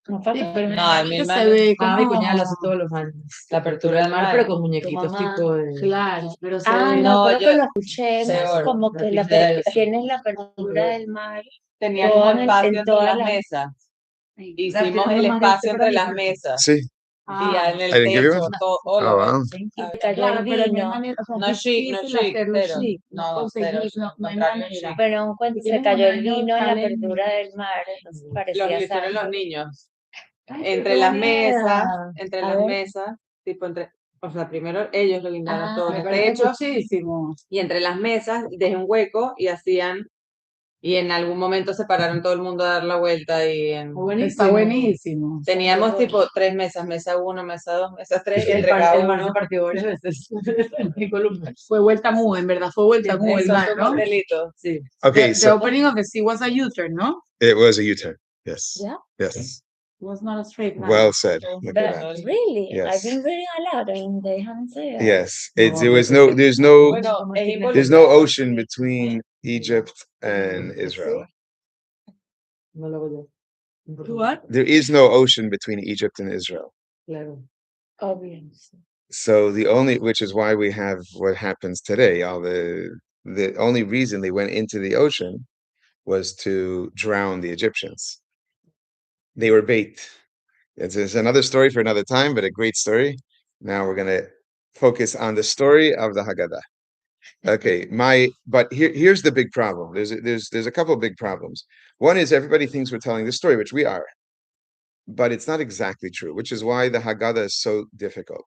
No falta, Sí, pero No, en mi se hermano, ve mi como... cuñada lo hace todos los años. la apertura del mar. Pero con Tu muñequitos mamá, tipo de... claro, pero se Ah, ve me No, acuerdo yo, que lo escuché peor. como que tienes la apertura del mar Tenía como espacio en entre todas las las... mesas. Claro, Hicimos tiene el uno más grande espacio para entre mí, las pero... mesas. Sí. Y ya Ah, en I el didn't give you techo, one? todo, Oh, wow. Y cayó claro, el pero no hay vino. manera, o sea, no es chic, no difícil chic, hacerlo cero. chic, no No, cero conseguir, chic, al no hay contrario manera. chic. Pero cuando Si se tienes cayó un el año, vino en la salen... apertura del mar, entonces Los parecía hicieron los sangre. niños. Ay, pero qué Entre las mesas, bonita. entre A las ver. mesas, tipo entre, o sea, primero ellos lo guindaron todo en Me el parece techo muchísimo. y entre las mesas dejé un hueco y hacían, y en algún momento se pararon todo el mundo a dar la vuelta y Está buenísimo. teníamos tipo tres mesas, mesa uno, mesa dos, mesa tres, y El, entre cada el mar se uno partió varias veces en columnas. Fue vuelta mu, en verdad, fue vuelta mu el son mar, tus ¿no? motelitos. Sí. Okay, The so opening of the sea was a U-turn, ¿no? it was a U-turn. Yes. Yeah. Yes. It was not a straight line. Well said. Look at But that. really, I've Yes. been reading a lot and they haven't said that. Yes. No, It was pero there's no Bueno, es there's no involuntario. ocean between Egypt and Israel. no lo voy a... What? There is no ocean between Egypt and Israel. Claro. Obviously. So the only, which is why we have what happens today. All the only reason they went into the ocean was to drown the Egyptians. They were bait. It's another story for another time, but a great story. Now we're gonna focus on the story of the Haggadah. Okay, but here's the big problem. There's a couple of big problems. One is everybody thinks we're telling the story, which we are, but it's not exactly true, which is why the Haggadah is so difficult.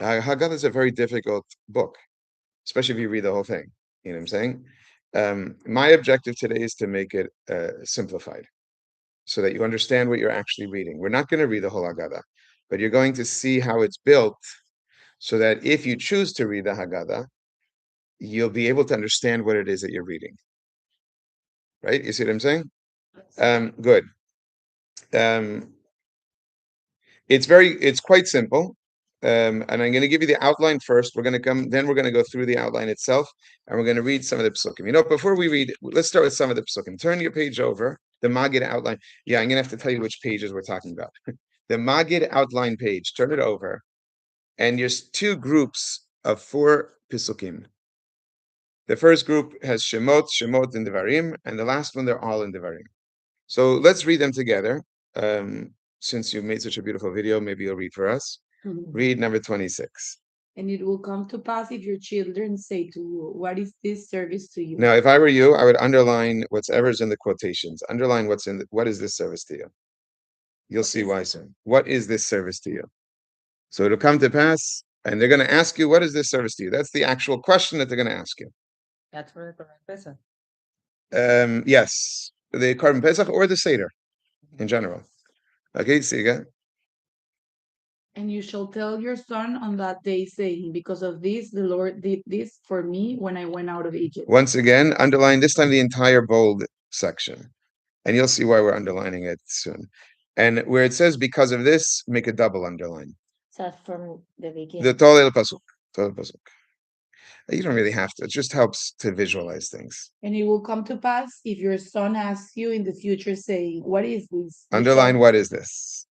Haggadah is a very difficult book, especially if you read the whole thing. You know what I'm saying? My objective today is to make it simplified so that you understand what you're actually reading. We're not going to read the whole Haggadah, but you're going to see how it's built so that if you choose to read the Haggadah, you'll be able to understand what it is that you're reading. Right? You see what I'm saying? Good. It's quite simple. And I'm going to give you the outline first. We're going to go through the outline itself, and we're going to read some of the psukim. Before we read, let's start with some of the psukim. Turn your page over, the Magid outline. Yeah, I'm going to have to tell you which pages we're talking about. The Magid outline page, turn it over, and there's two groups of 4 psukim. The first group has Shemot and Devarim, and the last one, they're all in Devarim. So let's read them together. Since you made such a beautiful video, maybe you'll read for us. Read number 26. And it will come to pass if your children say to you, what is this service to you? Now, if I were you, I would underline whatever's in the quotations. Underline what is this service to you? You'll see why soon. What is this service to you? So it'll come to pass, and they're going to ask you, what is this service to you? That's the actual question that they're going to ask you. That's for the correct person. Yes, the Korban Pesach or the Seder in general. Okay, Siga. And you shall tell your son on that day, saying, because of this, the Lord did this for me when I went out of Egypt. Once again, underline this time the entire bold section, and you'll see why we're underlining it soon. And where it says because of this, make a double underline. So that's from the beginning. The Tol El Pasuk. You don't really have to. It just helps to visualize things. And it will come to pass if your son asks you in the future, saying, what is this? Underline what is this?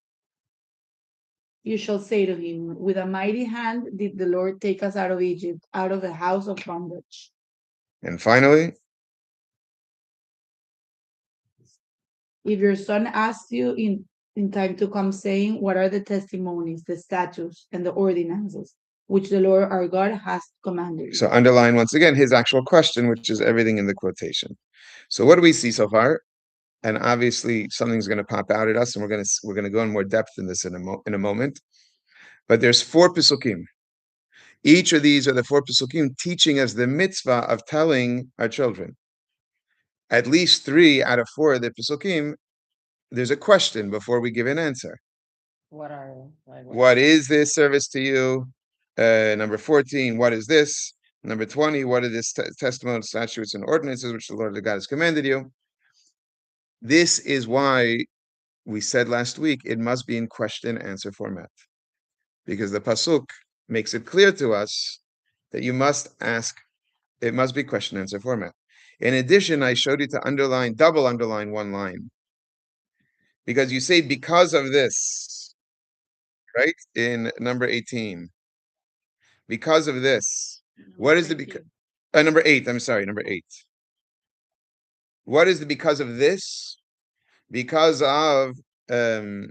You shall say to him, with a mighty hand did the Lord take us out of Egypt, out of the house of bondage. And finally, if your son asks you in time to come, saying, what are the testimonies, the statutes, and the ordinances which the Lord our God has commanded you? So underline once again his actual question, which is everything in the quotation. So what do we see so far? And obviously something's going to pop out at us, and we're going to go in more depth in this in a moment. But there's 4 psukim. Each of these are the 4 psukim teaching us the mitzvah of telling our children. At least 3 out of 4 of the psukim, there's a question before we give an answer. What is this service to you? Number 14, what is this? Number 20, what are this testimony, statutes, and ordinances which the Lord the God has commanded you? This is why we said last week it must be in question answer format, because the pasuk makes it clear to us that you must ask. It must be question answer format. In addition, I showed you to double underline one line, Because you say because of this, right? In number 18. Because of this. What is the because? Number 8, I'm sorry, number 8. What is the because of this? Because of um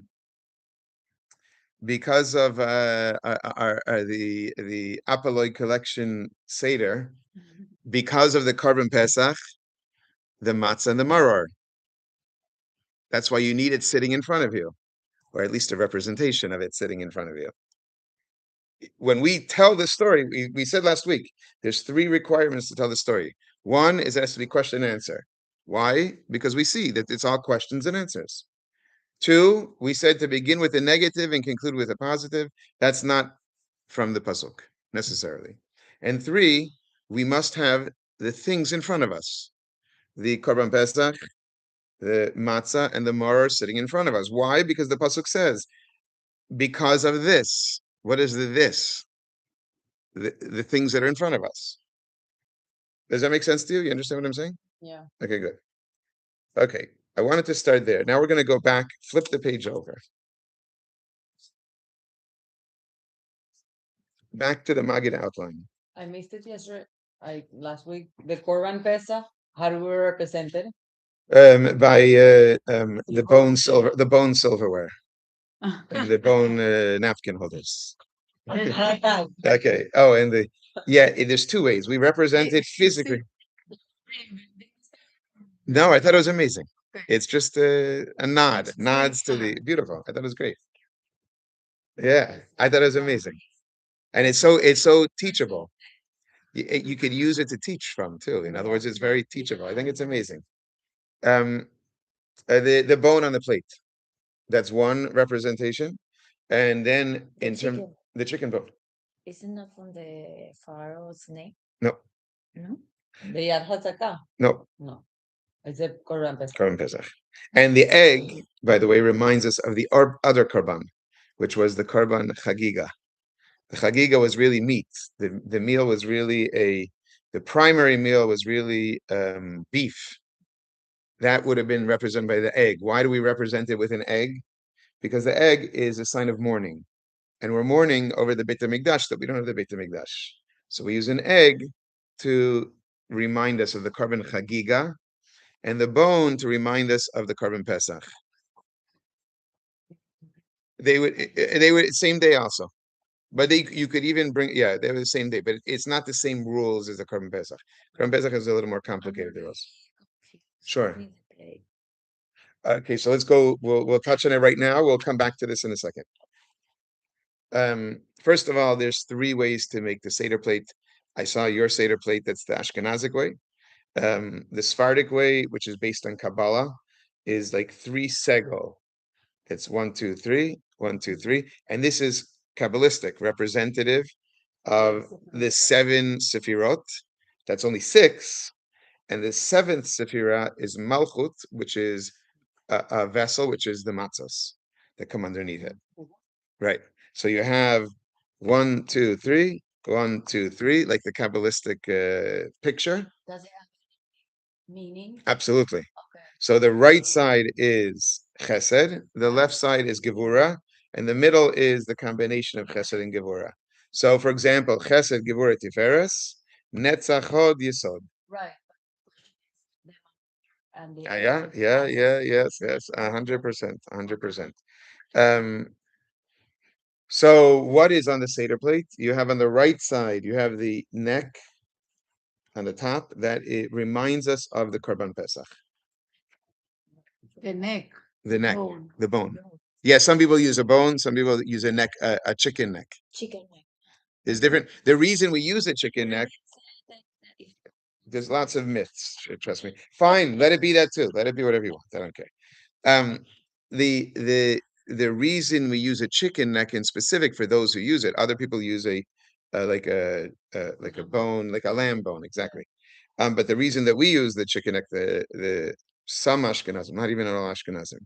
the Apolloid collection Seder, because of the Korban Pesach, the matzah and the maror. That's why you need it sitting in front of you, or at least a representation of it sitting in front of you. When we tell the story, we said last week, there's 3 requirements to tell the story. One is it has to be question and answer. Why? Because we see that it's all questions and answers. 2, we said to begin with a negative and conclude with a positive. That's not from the pasuk necessarily. And 3, we must have the things in front of us. The Korban Pesach, the matzah, and the maror sitting in front of us. Why? Because the pasuk says, because of this. What is the this? The things that are in front of us. Does that make sense to you? You understand what I'm saying? Yeah. Okay, good. Okay, I wanted to start there. Now we're going to go back, flip the page over. Back to the Maggid outline. I missed it yesterday. Last week. The Korban Pesach. How do we represent it? By the bone silverware, and the bone napkin holders. Okay. Oh, and there's 2 ways. We represent it physically. No, I thought it was amazing. It's just a nod, nods to the beautiful. I thought it was great. Yeah, I thought it was amazing, and it's so teachable. You could use it to teach from too. In other words, it's very teachable. I think it's amazing. The bone on the plate. That's one representation, and then the chicken bone. Isn't that from the pharaoh's name? No, No. The Yad HaTzaka. no. No. It's a Korban Pesach. Korban Pesach. And the egg, by the way, reminds us of the other korban, which was the korban chagiga. The chagiga was really meat. The meal was really the primary meal was really beef. That would have been represented by the egg. Why do we represent it with an egg? Because the egg is a sign of mourning. And we're mourning over the Beit HaMikdash that we don't have the Beit HaMikdash. So we use an egg to remind us of the korban chagiga, and the bone to remind us of the korban Pesach. They would same day also, but you could even bring they were the same day, but it's not the same rules as the korban Pesach. Korban Pesach is a little more complicated. Sure. Okay, so let's go. We'll touch on it right now. We'll come back to this in a second. First of all, there's 3 ways to make the Seder plate. I saw your Seder plate. That's the Ashkenazic way. The Sephardic way, which is based on Kabbalah, is like 3 segol. It's 1, 2, 3, 1, 2, 3, and this is Kabbalistic, representative of the 7 Sefirot. That's only 6, and the 7th Sefirah is Malchut, which is a vessel, which is the matzos that come underneath it. Right. So you have 1, 2, 3, 1, 2, 3, like the Kabbalistic picture. Does it have meaning? Absolutely. Okay. So the right side is Chesed, the left side is Gevura, and the middle is the combination of Chesed and Gevura. So, for example, Chesed, Gevura, Tiferes, Netzach Hod Yesod. Right. And Yes, 100%, 100%. So what is on the Seder plate? You have on the right side, you have the neck on the top, that it reminds us of the Korban Pesach. The neck. The neck, Bone. the bone. Yeah, some people use a bone, some people use a neck, a chicken neck. Chicken neck. There's different. The reason we use a chicken neck, there's lots of myths, trust me. Fine, let it be that too. Let it be whatever you want. I don't care. The reason we use a chicken neck in specific for those who use it, other people use like a bone, like a lamb bone, exactly. But the reason that we use the chicken neck, the some Ashkenazim, not even all Ashkenazim,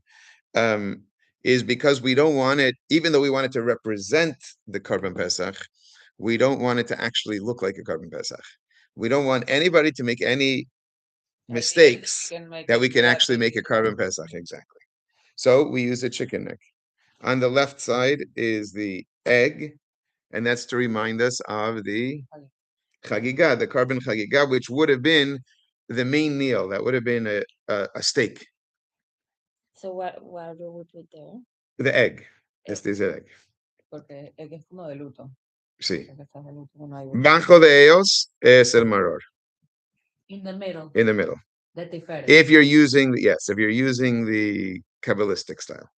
is because we don't want it, even though we want it to represent the Korban Pesach, we don't want it to actually look like a Korban Pesach. We don't want anybody to make any mistakes that we can actually make a Korban Pesach, exactly. So we use a chicken neck. On the left side is the egg, and that's to remind us of the chagiga, the carbon chagiga, which would have been the main meal. That would have been a steak. So what do we put there? The egg. Este es el egg. Porque es como de luto. Sí. Porque estás de luto, no hay Bajo de ellos es el maror, In the middle. in the middle. The tiferet. If you're using, yes, if you're using the Kabbalistic style.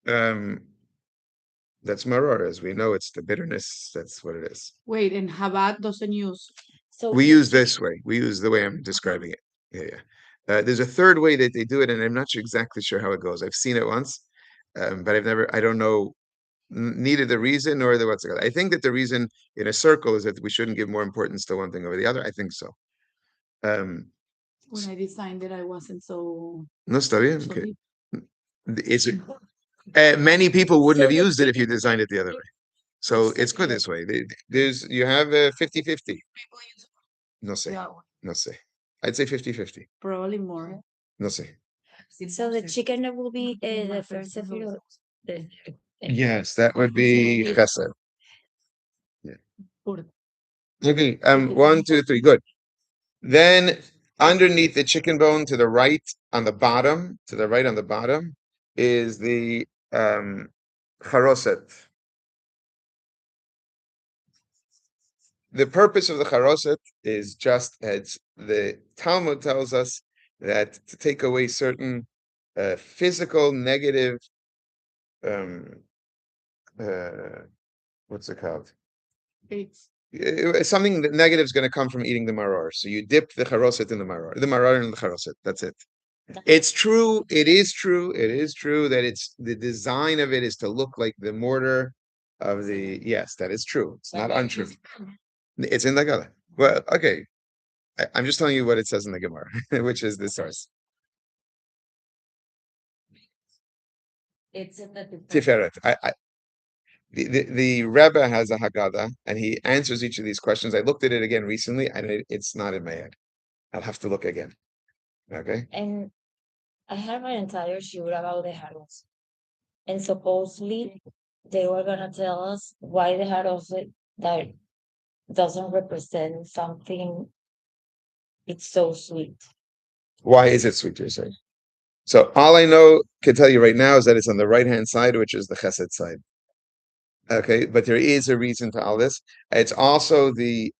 That's maror, as we know, it's the bitterness. That's what it is. Wait, and Chabad doesn't use. So We use this way. We use the way I'm describing it. Yeah. There's a third way that they do it, and I'm not exactly sure how it goes. I've seen it once, but I don't know neither the reason nor the what's it called. I think that the reason in a circle is that we shouldn't give more importance to one thing over the other. I think so. When I designed it, I wasn't so. No, está bien. so Okay. deep. It's many people wouldn't So have the used it if you chicken designed it the other way. So it's good this way. There's you have a 50-50. No sé, Yeah, no sé. I'd say 50-50. probably more. No sé. So the chicken that will be the first sefirot. Yes, that would be chesed. Pur- Okay, 1, 2, 3, good. Then underneath the chicken bone to the right on the bottom, is the charoset. The purpose of the charoset is just as the Talmud tells us that to take away certain physical negative, what's it called? It's Something that negative is going to come from eating the maror. So you dip the charoset in the maror in the charoset. That's it. It's true. It is true that it's the design of it is to look like the mortar of the. Yes, that is true. It's not untrue. It's in the Haggadah. Well, okay. I'm just telling you what it says in the Gemara, which is the source. It's in the Tiferet. The Rebbe has a Haggadah, and he answers each of these questions. I looked at it again recently, and it's not in my head. I'll have to look again. Okay. And I have an entire shiur about the haros. And supposedly they were gonna tell us why the haros that doesn't represent something. It's so sweet. Why is it sweet? You're saying. So all I can tell you right now is that it's on the right-hand side, which is the Chesed side. Okay, but there is a reason to all this. It's also the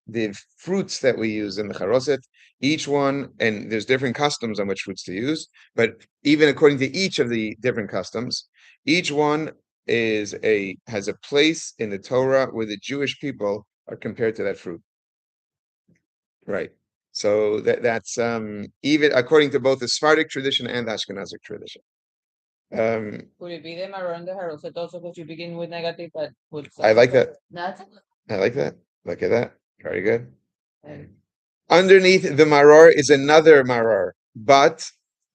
fruits that we use in the charoset. Each one, and there's different customs on which fruits to use, but even according to each of the different customs, each one has a place in the Torah where the Jewish people are compared to that fruit. Right. So that's even according to both the Sephardic tradition and the Ashkenazic tradition. Could it be the maror and the charoset also because you begin with negative but with I like that. That's I like that. Look at that. Very good. Underneath the maror is another maror. But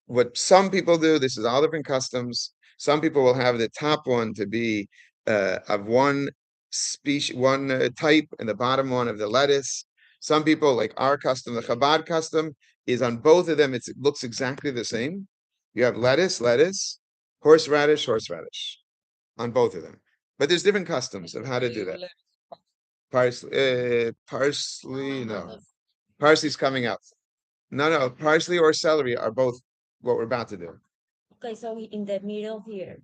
what some people do, this is all different customs. Some people will have the top one to be of one species, one type, and the bottom one of the lettuce. Some people, like our custom, the Chabad custom, is on both of them. It looks exactly the same. You have lettuce, horseradish, on both of them. But there's different customs of how to do that. Parsley, no. Parsley's coming out. No, parsley or celery are both what we're about to do. Okay, so in the middle here.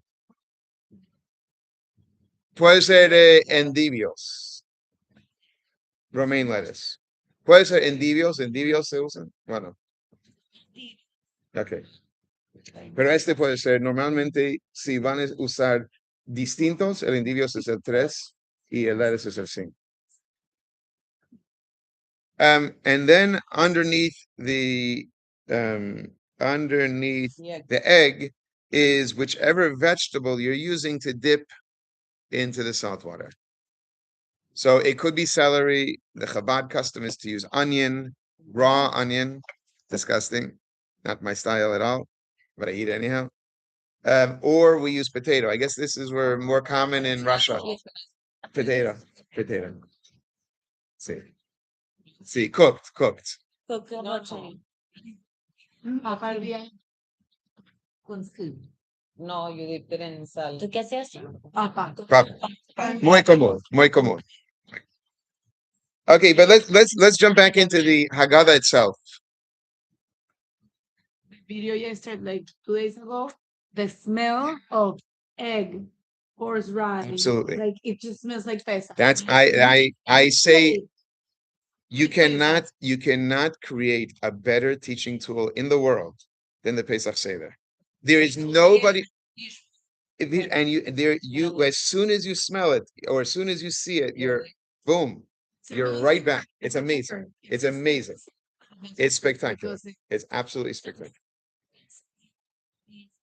Puede ser endivios. Romaine lettuce. Puede ser endivios se usan. Bueno. Ok. Pero este puede ser, normalmente, si van a usar distintos, el endivios es el 3 y el lettuce is el 5. And then underneath the egg is whichever vegetable you're using to dip into the salt water. So it could be celery. The Chabad custom is to use onion, raw onion. Disgusting. Not my style at all, but I eat it anyhow. Or we use potato. I guess this is where more common in Russia. Potato. See, cooked. No, you dipped it in sal. ¿Tú qué hacías? Proper. Muy común, muy común. Okay, but let's jump back into the Haggadah itself. Video yesterday, like 2 days ago, the smell of egg, horseradish. Absolutely. Like it just smells like Pesach. That's I say you cannot create a better teaching tool in the world than the Pesach Seder. There is nobody and you as soon as you smell it or as soon as you see it, you're boom, you're right back. It's amazing. It's amazing. It's spectacular. It's absolutely spectacular.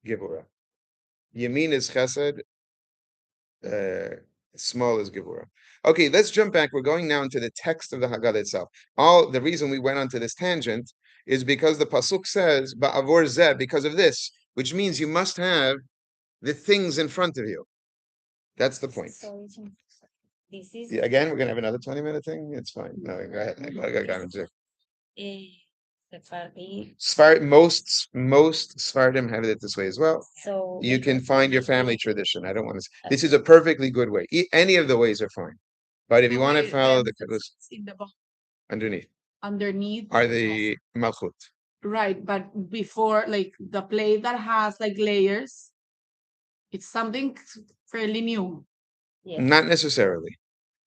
Gibura. Yamin is chesed. Small is Gibura. Okay, let's jump back. We're going now into the text of the Haggadah itself. All the reason we went onto this tangent is because the pasuk says "Ba'avor zeh," because of this, which means you must have the things in front of you. That's the point. So this is Yeah, again, we're gonna have another 20-minute thing. It's fine. No, go ahead. Sephardi. Most Sephardim have it this way as well. So You can find your family tradition. I don't want to. This is a perfectly good way. Any of the ways are fine. But if you want to follow the in the box underneath underneath, are the malchut. right? But before, like the plate that has like layers, it's something fairly new. yeah. Not necessarily.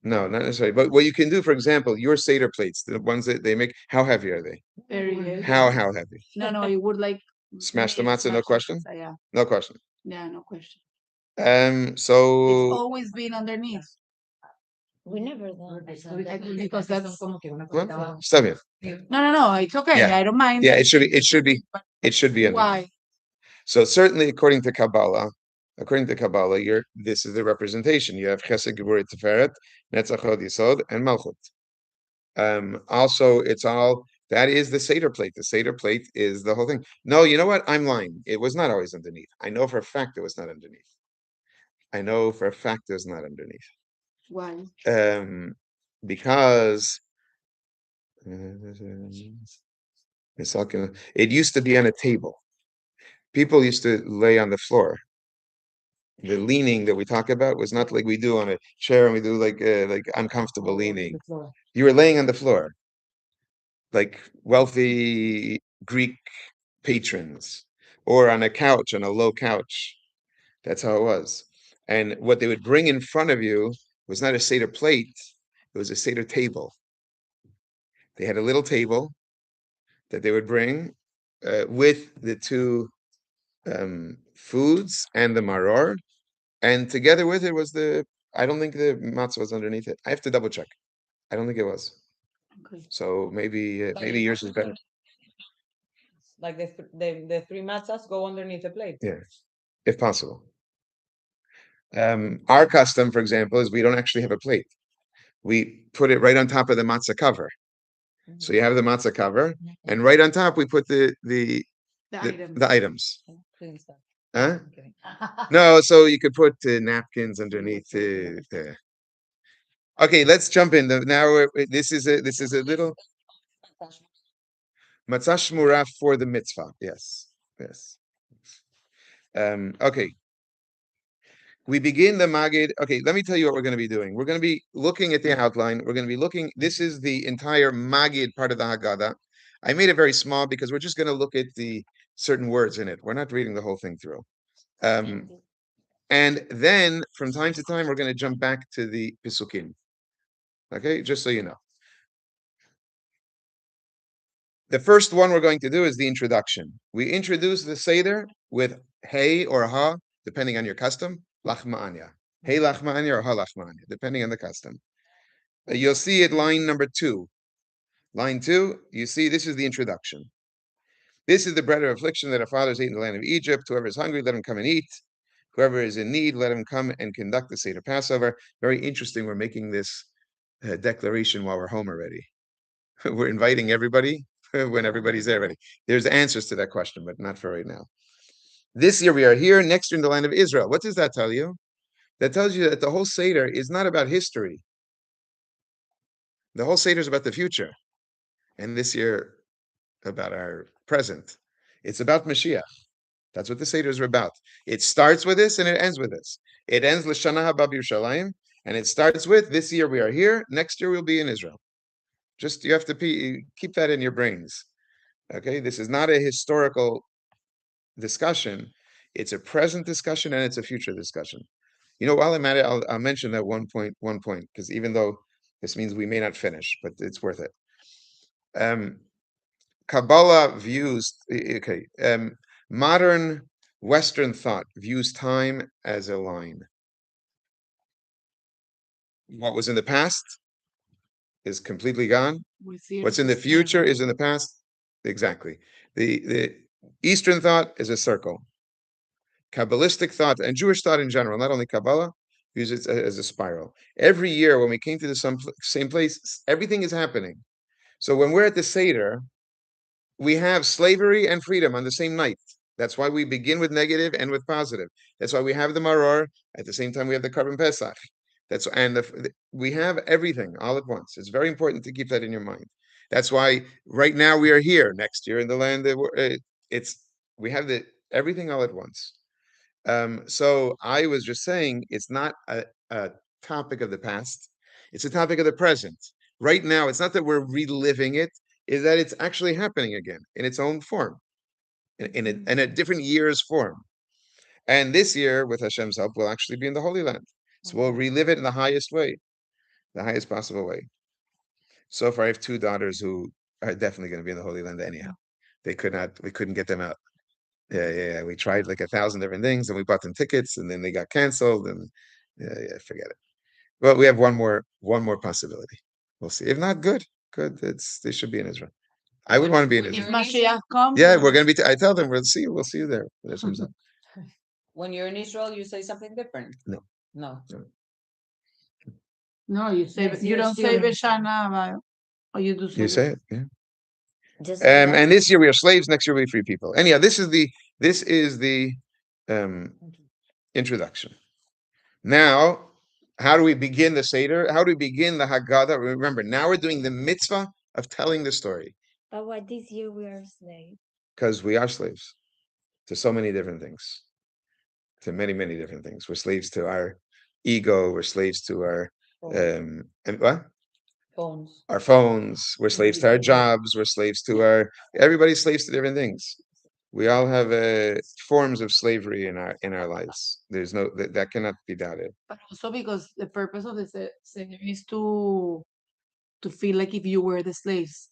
No, not necessarily. But what you can do, for example, your Seder plates, the ones that they make, how heavy are they? Very heavy. How heavy? No, it would like Smash the make matzah, no smash question? matzah, yeah, No question. no question. Um, It's so always been underneath. We never done Because that's well, está bien. no, it's okay. Yeah. I don't mind. Yeah, it should be underneath. Why? So certainly according to Kabbalah, this is the representation. You have Chesed, Geburit, Tiferet, Netzach, Hod, Yisod, and Malchut. Also, it's all that is the Seder plate. The Seder plate is the whole thing. No, you know what? I'm lying. It was not always underneath. I know for a fact it was not underneath. I know for a fact it was not underneath. Why? Because it used to be on a table. People used to lay on the floor. The leaning that we talk about was not like we do on a chair and we do like uncomfortable leaning. You were laying on the floor, like wealthy Greek patrons, or on a couch, on a low couch. That's how it was. And what they would bring in front of you was not a Seder plate, it was a Seder table. They had a little table that they would bring with the two foods and the maror, and together with it was I don't think the matzah was underneath it. I have to double check. I don't think it was. Okay. So maybe yours is better. Like the three matzahs go underneath the plate. Yeah, if possible. Our custom, for example, is we don't actually have a plate. We put it right on top of the matzah cover. So you have the matzah cover, and right on top we put the items. Clean stuff. Huh? I'm kidding. No, so you could put napkins underneath. Okay, let's jump in. Now this is a little matzah shmura for the mitzvah. Yes. Okay. We begin the Magid. Okay, let me tell you what we're going to be doing. We're going to be looking at the outline. We're going to be looking. This is the entire Magid part of the Haggadah. I made it very small because we're just going to look at the certain words in it. We're not reading the whole thing through. And then from time to time, we're going to jump back to the Pisukim. Okay, just so you know. The first one we're going to do is the introduction. We introduce the Seder with Hey or Ha, depending on your custom, Lachma'anya. Hey Lachma'anya or Ha Lachma'anya, depending on the custom. You'll see it line number 2. Line 2, you see this is the introduction. This is the bread of affliction that our fathers ate in the land of Egypt. Whoever is hungry, let him come and eat. Whoever is in need, let him come and conduct the Seder Passover. Very interesting. We're making this declaration while we're home already. We're inviting everybody when everybody's there already. There's answers to that question, but not for right now. This year we are here, next year in the land of Israel. What does that tell you? That tells you that the whole Seder is not about history. The whole Seder is about the future. And this year, about our present. It's about Mashiach. That's what the Seders are about. It starts with this and it ends with this. It ends L'Shana Haba B'Yerushalayim, and it starts with this year we are here, next year we'll be in Israel. Just you have to keep that in your brains. Okay, this is not a historical discussion. It's a present discussion and it's a future discussion. You know, while I'm at it, I'll mention that one point, because even though this means we may not finish, but it's worth it. Kabbalah views, modern Western thought views time as a line. What was in the past is completely gone. What's in the future is in the past. Exactly. The Eastern thought is a circle. Kabbalistic thought and Jewish thought in general, not only Kabbalah, use it as a spiral. Every year when we came to the same place, everything is happening. So when we're at the Seder, we have slavery and freedom on the same night. That's why we begin with negative and with positive. That's why we have the Maror. At the same time, we have the Karban Pesach. We have everything all at once. It's very important to keep that in your mind. That's why right now we are here. Next year in the land, we have everything all at once. So I was just saying it's not a topic of the past. It's a topic of the present. Right now, it's not that we're reliving it, is that it's actually happening again in its own form, in a different year's form. And this year, with Hashem's help, we'll actually be in the Holy Land. So we'll relive it in the highest way, the highest possible way. So far, I have two daughters who are definitely going to be in the Holy Land anyhow. We couldn't get them out. Yeah. We tried like 1,000 different things, and we bought them tickets, and then they got canceled, and forget it. Well, we have one more possibility. We'll see. If not, good. They should be in Israel. I would want to be in Israel. If Mashiach comes, Yeah, we're going to be. I tell them we'll see you there. When you're in Israel, you say something different. No. No, you say Next you year don't say Beshana, or you do. You say it, yeah. Just And this year we are slaves. Next year we free people. Anyhow, this is the introduction. Now, how do we begin the Seder? How do we begin the Haggadah? Remember, now we're doing the mitzvah of telling the story. But why this year we are slaves? Because we are slaves to so many different things, to many, many different things. We're slaves to our ego. We're slaves to our and what? Phones. Our phones. We're slaves to our jobs. We're slaves to everybody's slaves to different things. We all have forms of slavery in our lives. There's no that cannot be doubted. But also because the purpose of the Seder is to feel like if you were the slaves.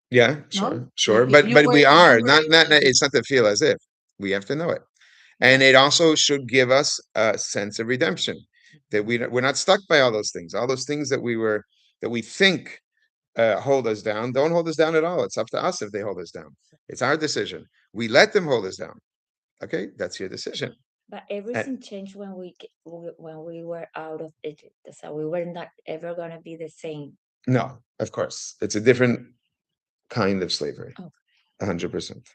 Yeah, No? sure. Like But we are not. the It's not to feel as if we have to know it, and it also should give us a sense of redemption that we're not stuck by all those things. All those things that we think hold us down don't hold us down at all. It's up to us if they hold us down. It's our decision. We let them hold us down. Okay, that's your decision. But everything changed when we were out of Egypt. So we were not ever gonna be the same. No, of course, it's a different kind of slavery. 100%.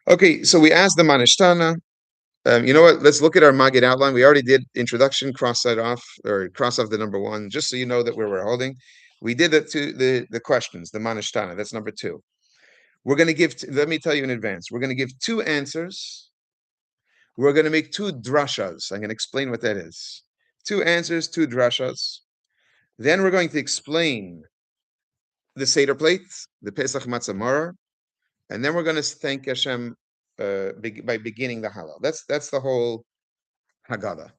Okay, so we asked the Manishtana. You know what? Let's look at our Maggid outline. We already did introduction, cross off the number 1, just so you know that where we're holding. We did that to the questions, the Manishtana. That's number 2. We're going to give, let me tell you in advance, we're going to give 2 answers. We're going to make 2 drashas. I'm going to explain what that is. 2 answers, 2 drashas. Then we're going to explain the Seder plate, the Pesach Matzah Maror, and then we're going to thank Hashem by beginning the Hallel. That's the whole Haggadah,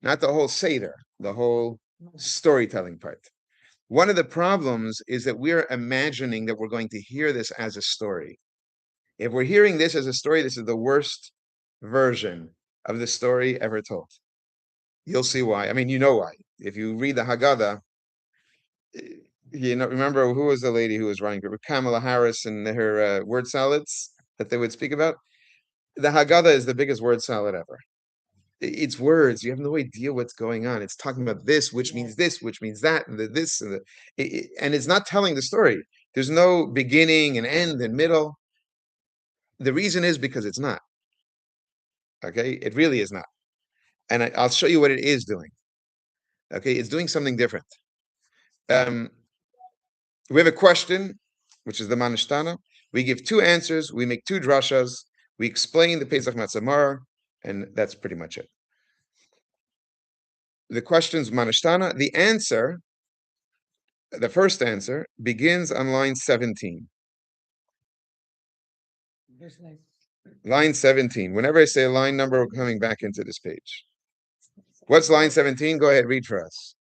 not the whole Seder, the whole storytelling part. One of the problems is that we're imagining that we're going to hear this as a story. If we're hearing this as a story, this is the worst version of the story ever told. You'll see why. I mean, you know why. If you read the Haggadah, remember who was the lady who was running? Kamala Harris and her word salads that they would speak about. The Haggadah is the biggest word salad ever. It's words. You have no idea what's going on. It's talking about this, which means this, which means that, and this, and and it's not telling the story. There's no beginning and end and middle. The reason is because it's not. Okay, it really is not. And I'll show you what it is doing. Okay, it's doing something different. We have a question, which is the Manishtana. We give 2 answers. We make 2 drashas. We explain the Pesach Matzah, and that's pretty much it. The question's Manishtana. The answer, the first answer, begins on line 17. Line 17. Whenever I say a line number, we're coming back into this page. What's line 17? Go ahead, read for us.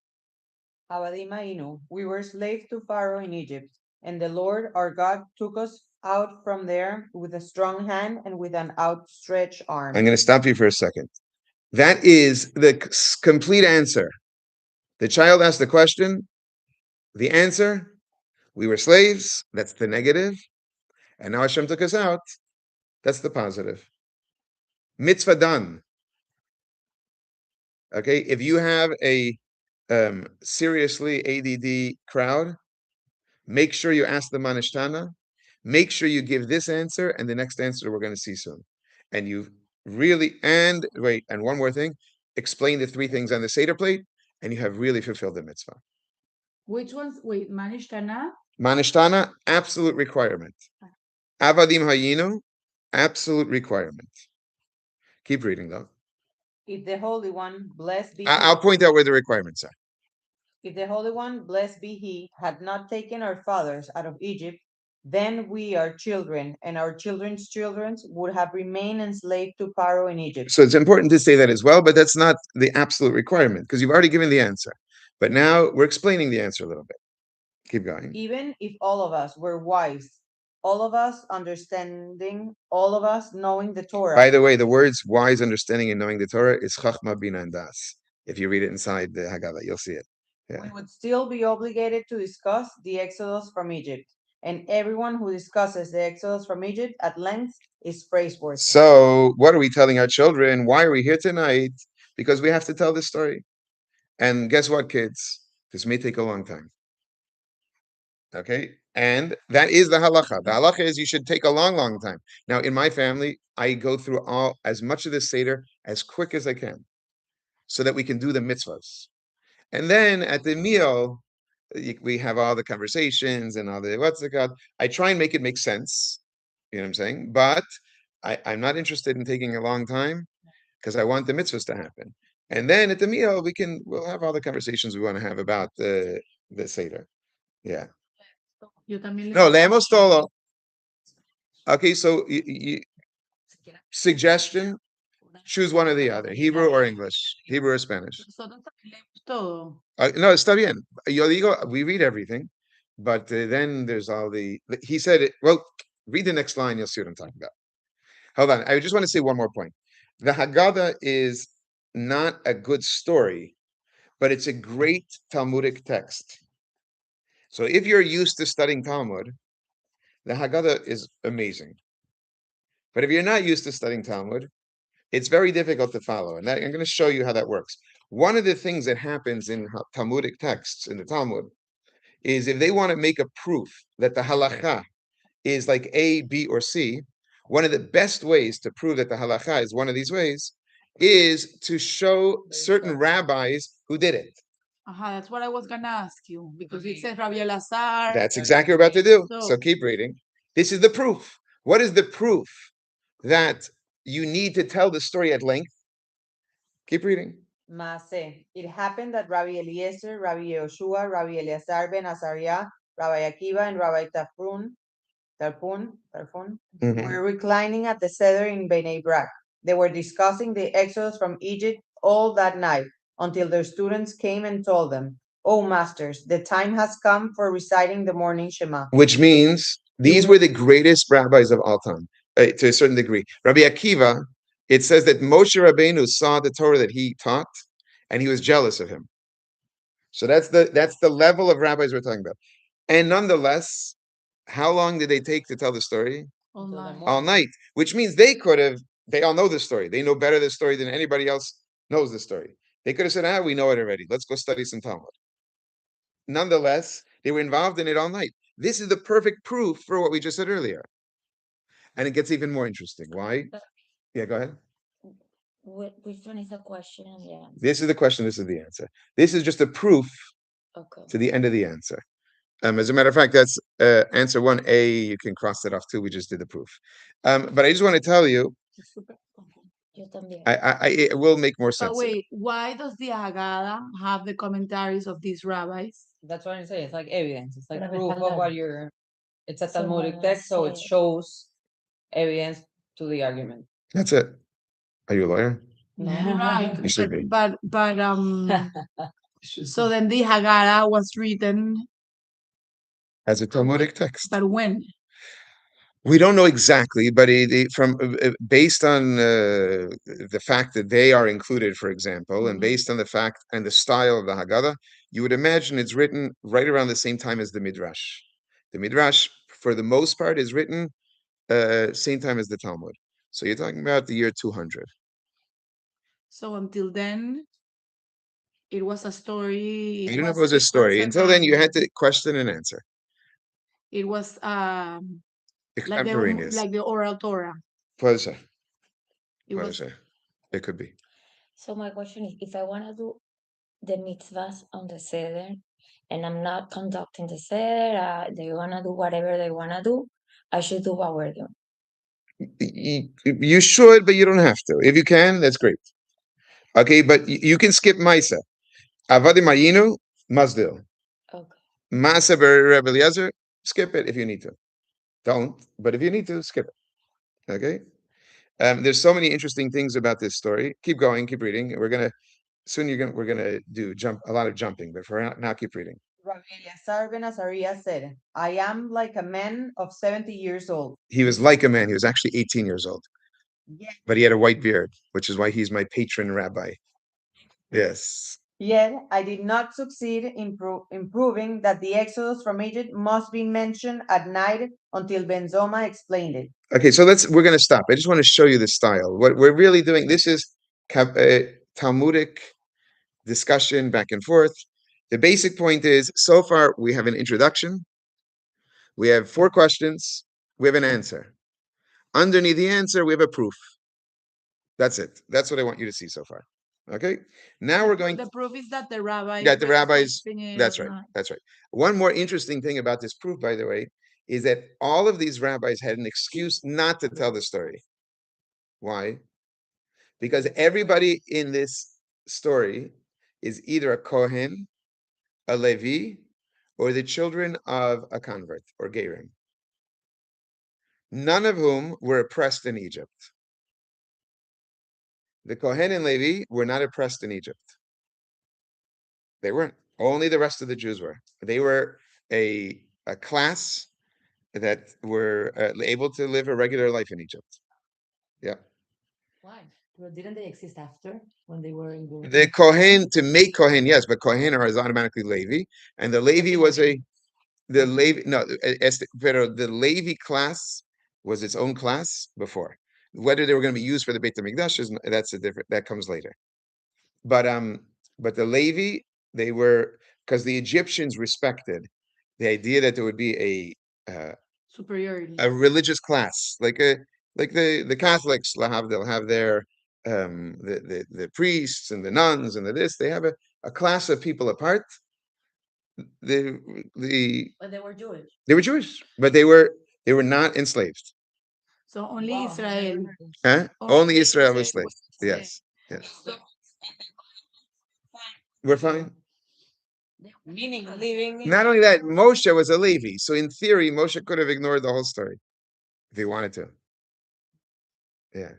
We were slaves to Pharaoh in Egypt, and the Lord our God took us out from there with a strong hand and with an outstretched arm. I'm going to stop you for a second. That is the complete answer. The child asked the question. The answer, we were slaves. That's the negative. And now Hashem took us out. That's the positive. Mitzvah done. Okay, if you have a seriously ADD crowd, make sure you ask the Manishtana. Make sure you give this answer and the next answer we're going to see soon. And you really, and wait, and one more thing, explain the three things on the Seder plate, and you have really fulfilled the mitzvah. Which ones? Wait, Manishtana? Manishtana, absolute requirement. Avadim Hayinu, absolute requirement. Keep reading though. If the Holy One, blessed be I'll point out where the requirements are. If the Holy One, blessed be He, had not taken our fathers out of Egypt, then we, our children, and our children's children would have remained enslaved to Pharaoh in Egypt. So it's important to say that as well, but that's not the absolute requirement because you've already given the answer. But now we're explaining the answer a little bit. Keep going. Even if all of us were wise, all of us understanding, all of us knowing the Torah. By the way, the words wise, understanding, and knowing the Torah is Chachma, Bina, and Das. If you read it inside the Haggadah, you'll see it. Yeah. We would still be obligated to discuss the Exodus from Egypt. And everyone who discusses the Exodus from Egypt at length is praiseworthy. So, what are we telling our children? Why are we here tonight? Because we have to tell this story. And guess what, kids? This may take a long time. Okay? And that is the halacha. The halacha is you should take a long, long time. Now, in my family, I go through as much of the Seder as quick as I can so that we can do the mitzvahs. And then at the meal, we have all the conversations and all the what's it called. I try and make it make sense. You know what I'm saying? But I'm not interested in taking a long time because I want the mitzvahs to happen. And then at the meal, we'll have all the conversations we want to have about the Seder. Yeah. No, leemos todo. Okay, so suggestion, choose one or the other, Hebrew or English, Hebrew or Spanish. Todo. No, está bien. Yo digo, we read everything, but then there's all he said it, well, read the next line, you'll see what I'm talking about. Hold on, I just want to say one more point. The Haggadah is not a good story, but it's a great Talmudic text. So if you're used to studying Talmud, the Haggadah is amazing. But if you're not used to studying Talmud, it's very difficult to follow. And I'm going to show you how that works. One of the things that happens in Talmudic texts, in the Talmud, is if they want to make a proof that the halacha is like A, B, or C, one of the best ways to prove that the halacha is one of these ways is to show certain rabbis who did it. That's what I was gonna ask you because it says Rabbi Elazar. That's exactly what we're about to do. So keep reading. This is the proof. What is the proof that you need to tell the story at length? Keep reading. Maaseh. It happened that Rabbi Eliezer, Rabbi Yehoshua, Rabbi Eleazar ben Azariah, Rabbi Akiva, and Rabbi Tarfun, were reclining at the Seder in Bnei Brak. They were discussing the exodus from Egypt all that night until their students came and told them, "Oh, masters, the time has come for reciting the morning Shema." Which means these were the greatest rabbis of all time, to a certain degree. Rabbi Akiva, it says that Moshe Rabbeinu saw the Torah that he taught, and he was jealous of him. So that's the level of rabbis we're talking about. And nonetheless, how long did they take to tell the story? All night. Which means they all know the story. They know better the story than anybody else knows the story. They could have said, we know it already. Let's go study some Talmud. Nonetheless, they were involved in it all night. This is the perfect proof for what we just said earlier. And it gets even more interesting. Why? Yeah, go ahead. Which one is the question and the answer? This is the question. This is the answer. This is just a proof Okay. to the end of the answer. As a matter of fact, that's answer 1A. You can cross that off too. We just did the proof. But I just want to tell you, Yo también. it will make more sense. But wait, why does the Haggadah have the commentaries of these rabbis? That's what I'm saying. It's like evidence. It's like Pero proof of respaldar. what you're. It's a So Talmudic when I text, so it say- shows evidence to the argument. That's it. Are you a lawyer? No. Right. You should be. But so then the Haggadah was written, As a Talmudic text. but when? We don't know exactly, but from based on the fact that they are included, for example, and based on the fact and the style of the Haggadah, you would imagine it's written right around the same time as the Midrash. The Midrash, for the most part, is written same time as the Talmud. So you're talking about the year 200. So until then, it was a story. You didn't know it was a story. Until then, you had to question and answer. It was like Extemporaneous. like the oral Torah. Puede ser. It Puede was ser. It could be. So my question is, if I want to do the mitzvahs on the Seder, and I'm not conducting the Seder, they want to do whatever they want to do, I should do what we're doing. You should, but you don't have to. If you can, that's great. Okay, but you can skip Maisa. Avadi Mayinu, Mazdil. Okay. Masa Rebbe Eliezer, skip it if you need to. Don't, but if you need to, skip it. Okay? There's so many interesting things about this story. Keep going, keep reading. We're gonna do a lot of jumping, but for now, keep reading. Rabbi Eleazar ben Azariah said, I am like a man of 70 years old. He was like a man. He was actually 18 years old, Yet, but he had a white beard, which is why he's my patron rabbi. Yes. yet I did not succeed in proving that the exodus from Egypt must be mentioned at night until Ben Zoma explained it. Okay, so we're going to stop. I just want to show you the style. What we're really doing, this is Talmudic discussion back and forth. The basic point is, so far we have an introduction, we have 4 questions, we have an answer. Underneath the answer, we have a proof. That's it. That's what I want you to see so far. Okay, now we're going. The proof is that the rabbis. That the rabbis. That's That's right. That's right. One more interesting thing about this proof, by the way, is that all of these rabbis had an excuse not to tell the story. Why? Because everybody in this story is either a Kohen, a Levi, or the children of a convert or Gerim. None of whom were oppressed in Egypt. The Kohen and Levi were not oppressed in Egypt. They weren't. Only the rest of the Jews were. They were a class that were able to live a regular life in Egypt. Yeah. Why? Well, didn't they exist after when they were in The Kohen, to make Kohen, yes, but Kohen is automatically Levi, and the Levi was the Levi. No, pero the Levi class was its own class before. Whether they were going to be used for the Beit HaMikdash that's a different. That comes later. But the Levi, they were, because the Egyptians respected the idea that there would be superiority, a religious class, like the Catholics they'll have their the priests and the nuns and they have a class of people apart. But they were Jewish. They were Jewish, but they were not enslaved. So only Israel. Huh? Only Israel was slave. Yes. We're fine. Meaning living. Not only that, Moshe was a Levi, so in theory, Moshe could have ignored the whole story if he wanted to. Yeah.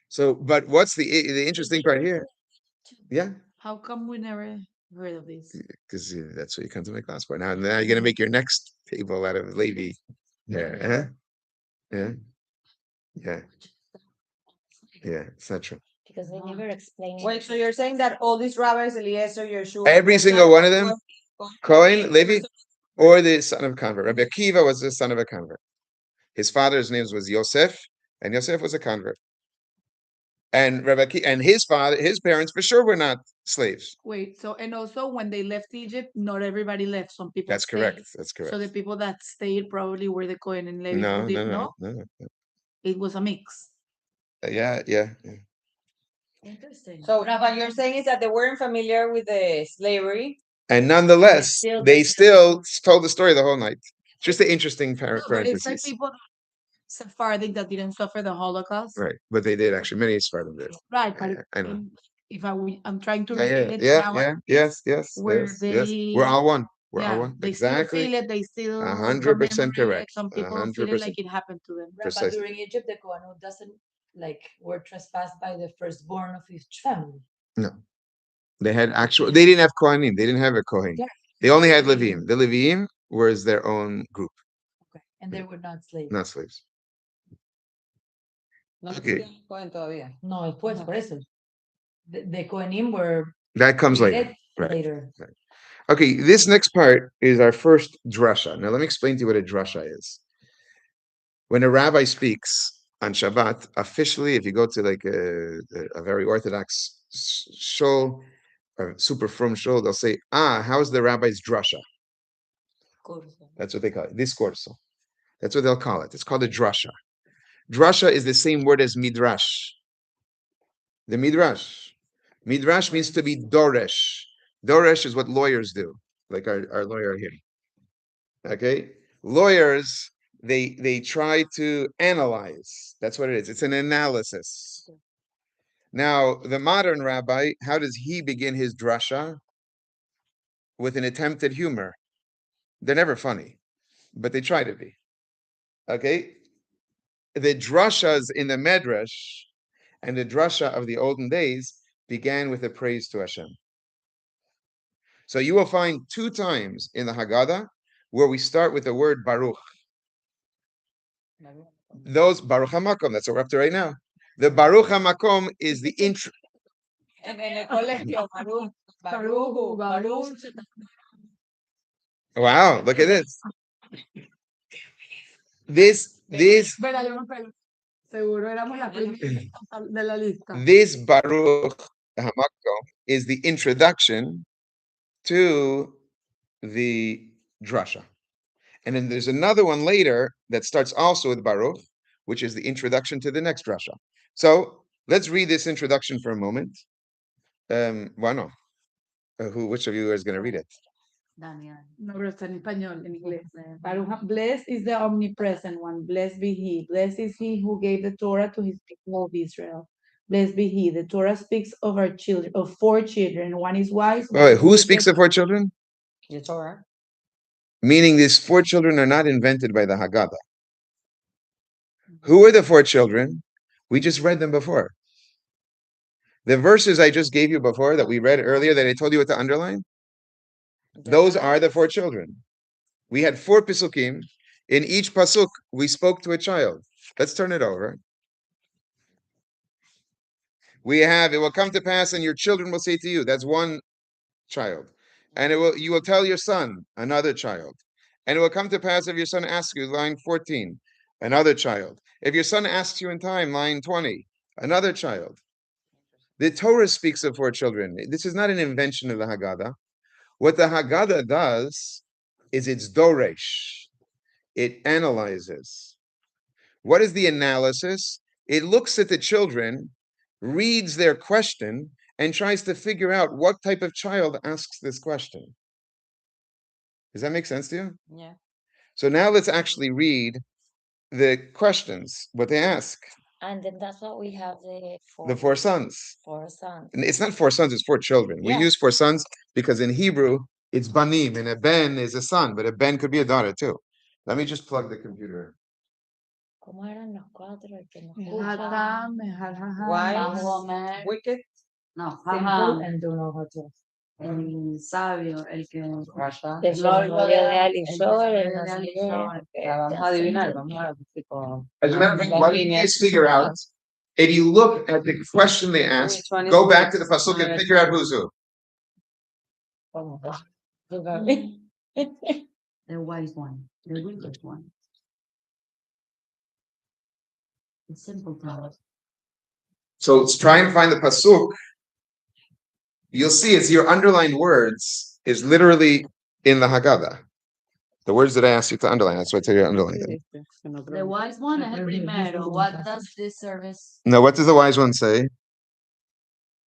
So, but what's the interesting part here? Yeah. How come we never heard of this? Because that's what you come to my class for. Now you're going to make your next table out of Levi. Yeah. Huh? Yeah. Yeah. Yeah. It's not true. Because they never explain. Wait, so you're saying that all these rabbis, Eliezer, Yeshua, Every single one of them, Cohen, Levi, or the son of a convert. Rabbi Akiva was the son of a convert. His father's name was Yosef, and Yosef was a convert. And Rabbi Akiva, and his parents for sure were not slaves. Wait, so and also when they left Egypt, not everybody left. Some people. That's correct. That's correct. So the people that stayed probably were the Cohen and Levi. No. It was a mix. Yeah. Interesting. So what you're saying is that they weren't familiar with the slavery, And nonetheless, still they didn't- still told the story the whole night. Just the interesting But it's like parentheses. people Sephardic that didn't suffer the Holocaust. Right, but they did actually. Many Sephardim did. Right, Yeah, but I know. if I'm trying to Yeah, relate yeah, it yeah, now, yeah, yes, yes, where yes, yes. We're they- all one. We're all yeah, one. they still Exactly. feel it, they still 100% commemorate it, correct. some people feel it like it happened to them. Right, but Precisely. during Egypt, the Kohanut doesn't like were trespassed by the firstborn of each family. No. They had actual, they didn't have Kohanim. They didn't have a Kohen. Yeah. They only had Levim. The Levim was their own group, Okay. And they were not slaves. not slaves. No Okay. existía Cohen todavía. No, después, Ajá. por eso. The Kohanim were That comes later. created Right. later. Okay, this next part is our first drasha. Now let me explain to you what a drasha is. When a rabbi speaks on Shabbat, officially, if you go to like a very orthodox shul, or super from shul, they'll say, how's the rabbi's drasha? That's what they call it, discorso. That's what they'll call it. It's called a drasha. Drasha is the same word as midrash. The midrash. Midrash means to be doresh. Doresh is what lawyers do, like our lawyer here. Okay? Lawyers, they try to analyze. That's what it is. It's an analysis. Now, the modern rabbi, how does he begin his drasha? With an attempt at humor. They're never funny, but they try to be. Okay? The drashas in the Medrash and the drasha of the olden days began with a praise to Hashem. So you will find 2 times in the Haggadah where we start with the word Baruch. Those Baruch HaMakom, that's what we're up to right now. The Baruch HaMakom is the intro. En el colegio, Baruch. Wow, look at this. This Espera, yo no pelo. Seguro éramos la primera de la lista. This Baruch HaMakom is the introduction to the drasha. And then there's another one later that starts also with Baruch, which is the introduction to the next drasha. So let's read this introduction for a moment. Why not? Which of you is going to read it? Daniel. No, pero está en español, en inglés. Blessed is the omnipresent one. Blessed be he. Blessed is he who gave the Torah to his people of Israel. Blessed be he. The Torah speaks of our children, of 4 children. One is wise. Wait, who speaks of 4 children? The Torah. Meaning these 4 children are not invented by the Haggadah. Who are the 4 children? We just read them before. The verses I just gave you before that we read earlier that I told you what to underline, those are the 4 children. We had 4 pasukim. In each pasuk, we spoke to a child. Let's turn it over. We have, it will come to pass and your children will say to you, that's one child. And you will tell your son, another child. And it will come to pass if your son asks you, line 14, another child. If your son asks you in time, line 20, another child. The Torah speaks of 4 children. This is not an invention of the Haggadah. What the Haggadah does is it's doresh. It analyzes. What is the analysis? It looks at the children, reads their question, and tries to figure out what type of child asks this question. Does that make sense to you? Yeah. So now let's actually read the questions, what they ask. And then that's what we have The 4 sons. 4 sons. And it's not 4 sons, it's 4 children. We Yeah. use 4 sons because in Hebrew, it's banim, and a ben is a son, but a ben could be a daughter too. Let me just plug the computer. ¿Cómo eran los 4? El que nos Hatam, Wise, wicked, No, Simple Ham, and don't know how to. el sabio, el que Rasha. Que se murió de el Alishor, que el se no murió sé de qué, Alishor. Ya, vamos a adivinar, vamos a tipo. As a matter of fact, Las why don't you líneas. guys figure out, if you look at the question they asked, Which one is go back which? to the pasuk and No, figure out who's who. ¿Cómo? The wise one, the wicked one. The simple one. So let's try and find the pasuk. You'll see it's your underlined words is literally in the Haggadah. The words that I asked you to underline, that's what I tell you to underline them. The wise one es el primero. What does this service, Now, what does the wise one say?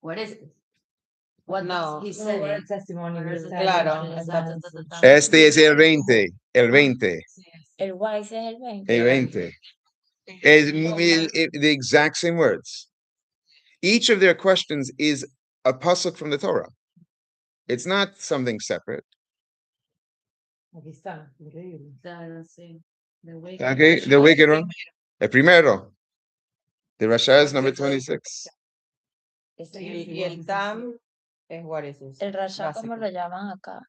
what is it? What No. he No, said. we're testimony. Claro, Este es el 20. El 20. El Y ese es el 20. El 20. The exact same words. Each of their questions is a pasuk from the Torah. It's not something separate. Aquí está, increíble. Sí. The wicked Okay, the wicked one. El primero. The Rasha is number 26. Ese Y, es y el tam es what is this? el rasha, como Básico. lo llaman acá.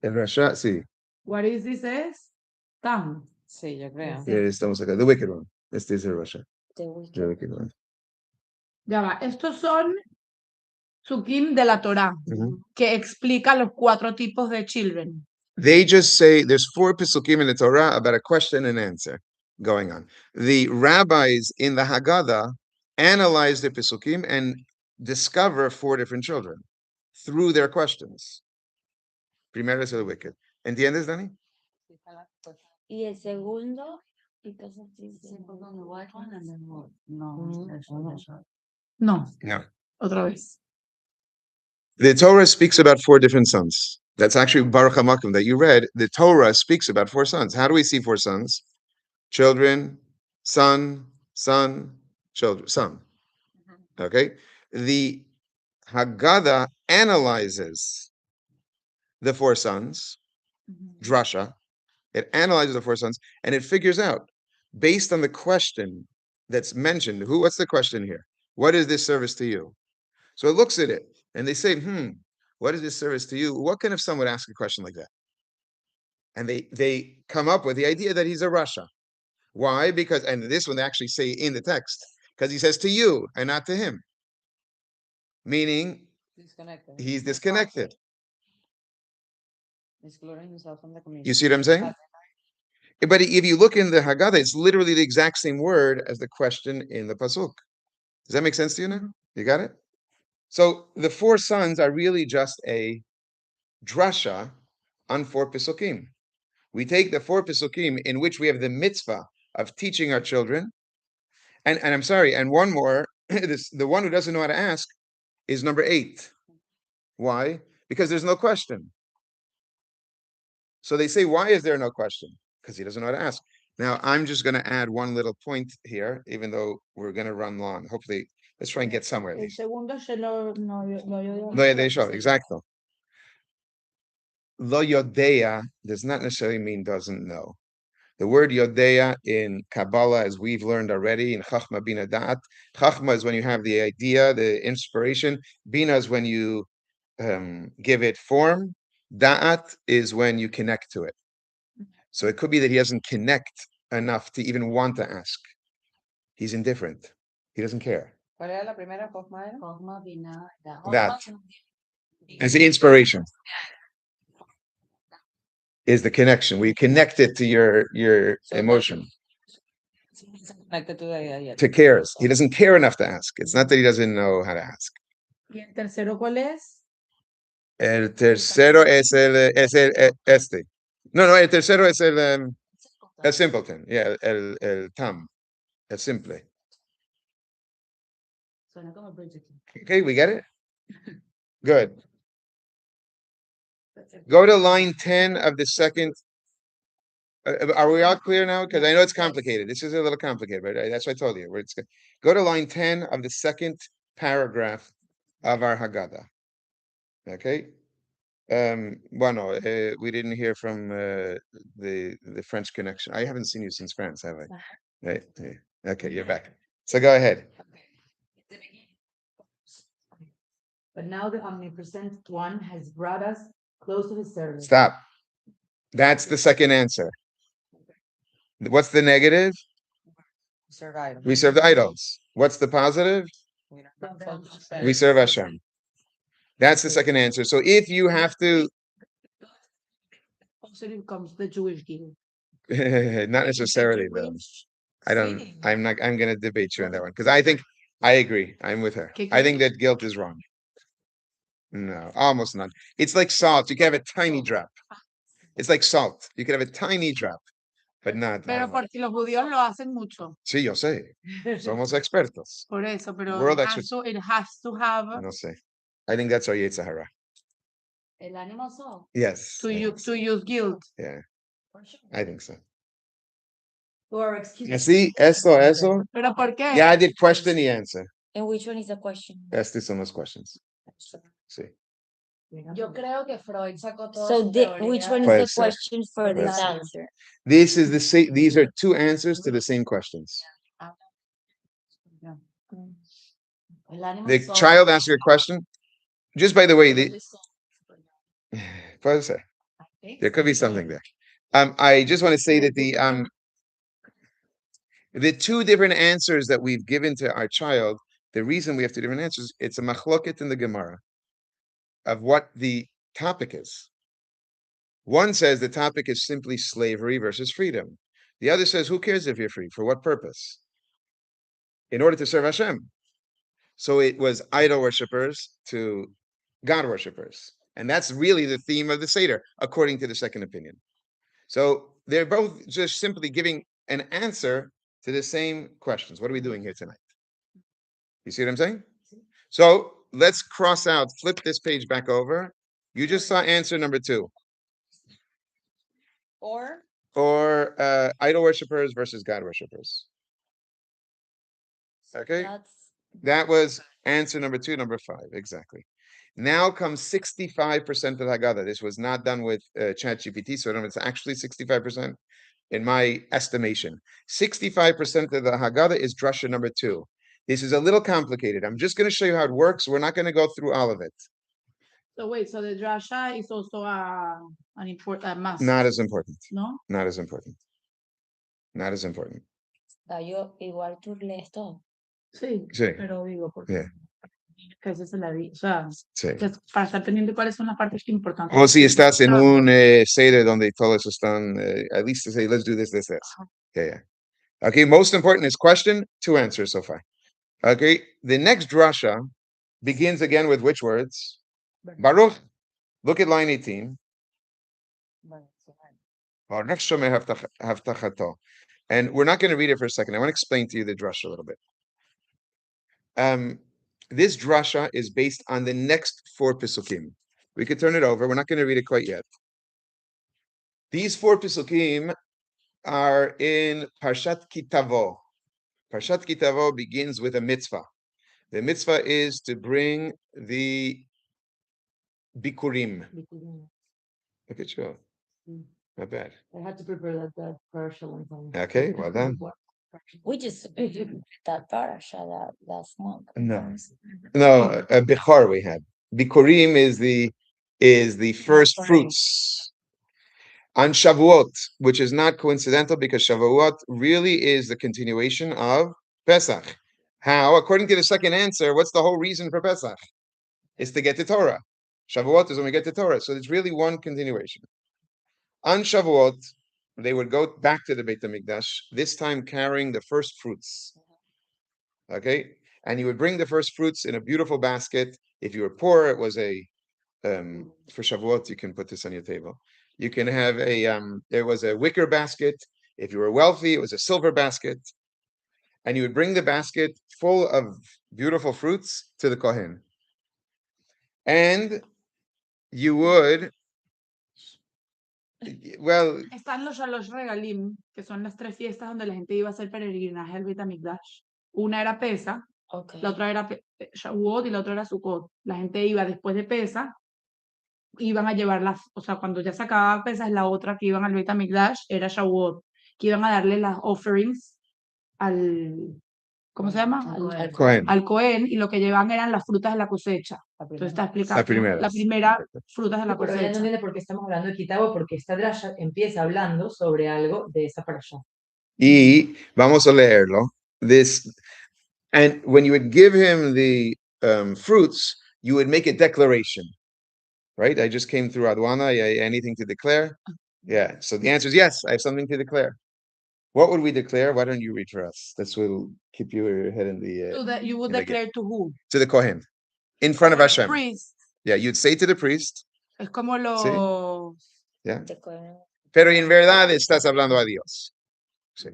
El Rasha, sí. What is this is? Tam. Sí, yo creo. Estamos acá. The wicked one. Este es el Rasha. The The wicked. wicked one. Ya va. Estos son Sukim de la Torah, Mhm. que explica los 4 tipos de children. They just say there's 4 pisukim in the Torah about a question and answer going on. The rabbis in the Haggadah analyze the pisukim and discover 4 different children through their questions. Primero es el wicked. ¿Entiendes, Dani? Y el segundo, entonces dice, Simple on the white one and then what? No, Mhm, that's mhm. that's right. No, No. otra vez. The Torah speaks about 4 different sons. That's actually Baruch HaMakom that you read. The Torah speaks about 4 sons. How do we see 4 sons? Children, son, son, children, son. Okay? The Haggadah analyzes the 4 sons, drasha. It analyzes the 4 sons, and it figures out, based on the question that's mentioned, what's the question here? What is this service to you? So it looks at it, and they say, what is this service to you? What can if someone ask a question like that? And they come up with the idea that he's a Rasha. Why? Because, and this one they actually say in the text, because he says to you and not to him. Meaning, Disconnected. he's disconnected. Excluding himself from the community. You see what I'm saying? But if you look in the Haggadah, it's literally the exact same word as the question in the Pasuk. Does that make sense to you now? You got it? So the 4 sons are really just a drasha on 4 Pesukim. We take the 4 Pesukim in which we have the mitzvah of teaching our children. And I'm sorry, and one more, the one who doesn't know how to ask is number 8. Why? Because there's no question. So they say, why is there no question? Because he doesn't know how to ask. Now, I'm just going to add one little point here, even though we're going to run long. Hopefully, let's try and get somewhere at El least. segundo se lo Lo yodea, exacto. Lo yodea does not necessarily mean doesn't know. The word yodea in Kabbalah, as we've learned already, in Chachma Bina Da'at, Chachma is when you have the idea, the inspiration. Bina is when you give it form. Da'at is when you connect to it. So it could be that he doesn't connect enough to even want to ask. He's indifferent. He doesn't care. ¿Cuál era la primera? Chokma era? Chokma bina, That is the inspiration. Is the connection. We connect it to your emotion. Connected to the idea. To cares. He doesn't care enough to ask. It's not that he doesn't know how to ask. ¿Y el tercero cuál es? El tercero es este. No, el tercero es el simpleton. Yeah, el tam. El simple. Suena como Bridgerton. Okay, we get it? Good. Go to line 10 of the second. Are we all clear now? Because I know it's complicated. This is a little complicated, but that's what I told you. Go to line 10 of the second paragraph of our Haggadah. Okay? Bueno, we didn't hear from the French connection. I haven't seen you since France, have I? Right. Okay, you're back. So go ahead. But now the omnipresent one has brought us close to his service. Stop. That's the second answer. What's the negative? Serve idols. We serve the idols. What's the positive? We serve Hashem. That's the second answer. So if you have to, Positive comes the Jewish guilt. not necessarily though. I'm going to debate you on that one because I agree. I'm with her. I think that guilt is wrong. No, almost none. It's like salt. You can have a tiny drop. It's like salt. You can have a tiny drop. but not. Pero porque los judíos lo hacen mucho. Sí, yo sé. Somos expertos. Por eso, pero World it has to have No sé. I think that's our Yetzirah. El animal soul. Yes. to use guilt. Yeah, I think so. Who are excused. Sí, eso. ¿Pero por qué? Yeah, I did question y answer. And which one is the question? Estas son las questions. Sí. Yo creo que Freud sacó toda So su which teoría. one is Puede the ser. question for this Puede ser. answer? This is the same. These are two answers to the same questions. El animal The soul. child asks you a question. Just by the way, puede ser. There could be something there. I just want to say that the two different answers that we've given to our child, the reason we have two different answers, it's a machloket in the Gemara of what the topic is. One says the topic is simply slavery versus freedom. The other says, who cares if you're free? For what purpose? In order to serve Hashem. So it was idol worshippers to God worshippers. And that's really the theme of the Seder, according to the second opinion. So they're both just simply giving an answer to the same questions. What are we doing here tonight? You see what I'm saying? So let's cross out, flip this page back over. You just saw answer number 2. Or idol worshippers versus God worshippers. Okay? That was answer number 2, number 5. Exactly. Now comes 65% of the Haggadah. This was not done with ChatGPT, so I don't know if it's actually 65% in my estimation. 65% of the Haggadah is drasha number 2. This is a little complicated. I'm just going to show you how it works. We're not going to go through all of it. So wait, so the drasha is also an important must. Not as important. No? Not as important. Not as important. Yo igual tú lees todo. Sí, Sí. pero digo porque Yeah. que esa se la di, o sea, Sí. que para estar pendiente de cuáles son las partes importantes. O si estás en un seder donde todos están, at least to say, let's do this, this, this. Yeah. Okay, most important is question, 2 answers so far. Okay, the next drasha begins again with which words? Baruch. Look at line 18. And we're not going to read it for a second. I want to explain to you the drasha a little bit. This drasha is based on the next 4 pisukim. We could turn it over. We're not going to read it quite yet. These 4 pisukim are in Parshat Kitavo. Parshat Kitavo begins with a mitzvah. The mitzvah is to bring the bikurim. Look at you. Not bad. I had to prepare that partial one time. Okay, well done. We just that parasha that last month. No, Bechor we had. Bikurim is the first fruits. On Shavuot, which is not coincidental because Shavuot really is the continuation of Pesach. How? According to the second answer, what's the whole reason for Pesach? It's to get the Torah. Shavuot is when we get the Torah. So it's really one continuation. On Shavuot, they would go back to the Beit HaMikdash, this time carrying the first fruits. Okay? And you would bring the first fruits in a beautiful basket. If you were poor, it was for Shavuot, you can put this on your table. You can have there was a wicker basket. If you were wealthy, it was a silver basket. And you would bring the basket full of beautiful fruits to the Kohen. And you would, well... Están los regalim, que son las 3 fiestas donde la gente iba a hacer peregrinaje al Beit HaMikdash. Una era Pesa, la otra era Shavuot y la otra era Sukkot. La gente iba después de Pesa, iban a llevarlas, o sea, cuando ya se acababa Pesa, es la otra que iban al Beit HaMikdash, era Shavuot, que iban a darle las offerings al, ¿cómo se llama? Al Kohen. Al Cohen, y lo que llevaban eran las frutas de la cosecha. Entonces está explicado. La primera frutas de la Pero ella no cosecha. entiende por qué estamos hablando de Kitabo, porque esta drasha empieza hablando sobre algo de esa parasha. Y vamos a leerlo. This, and when you would give him the fruits, you would make a declaration. Right? I just came through Adwana. Anything to declare? Yeah. So the answer is yes, I have something to declare. What would we declare? Why don't you read for us? This will keep your head in the... So that you would declare to who? To the Kohen. In front of Hashem. Priest. Yeah, you'd say to the priest. Es como los... ¿Sí? Yeah. Pero en verdad estás hablando a Dios. Sí.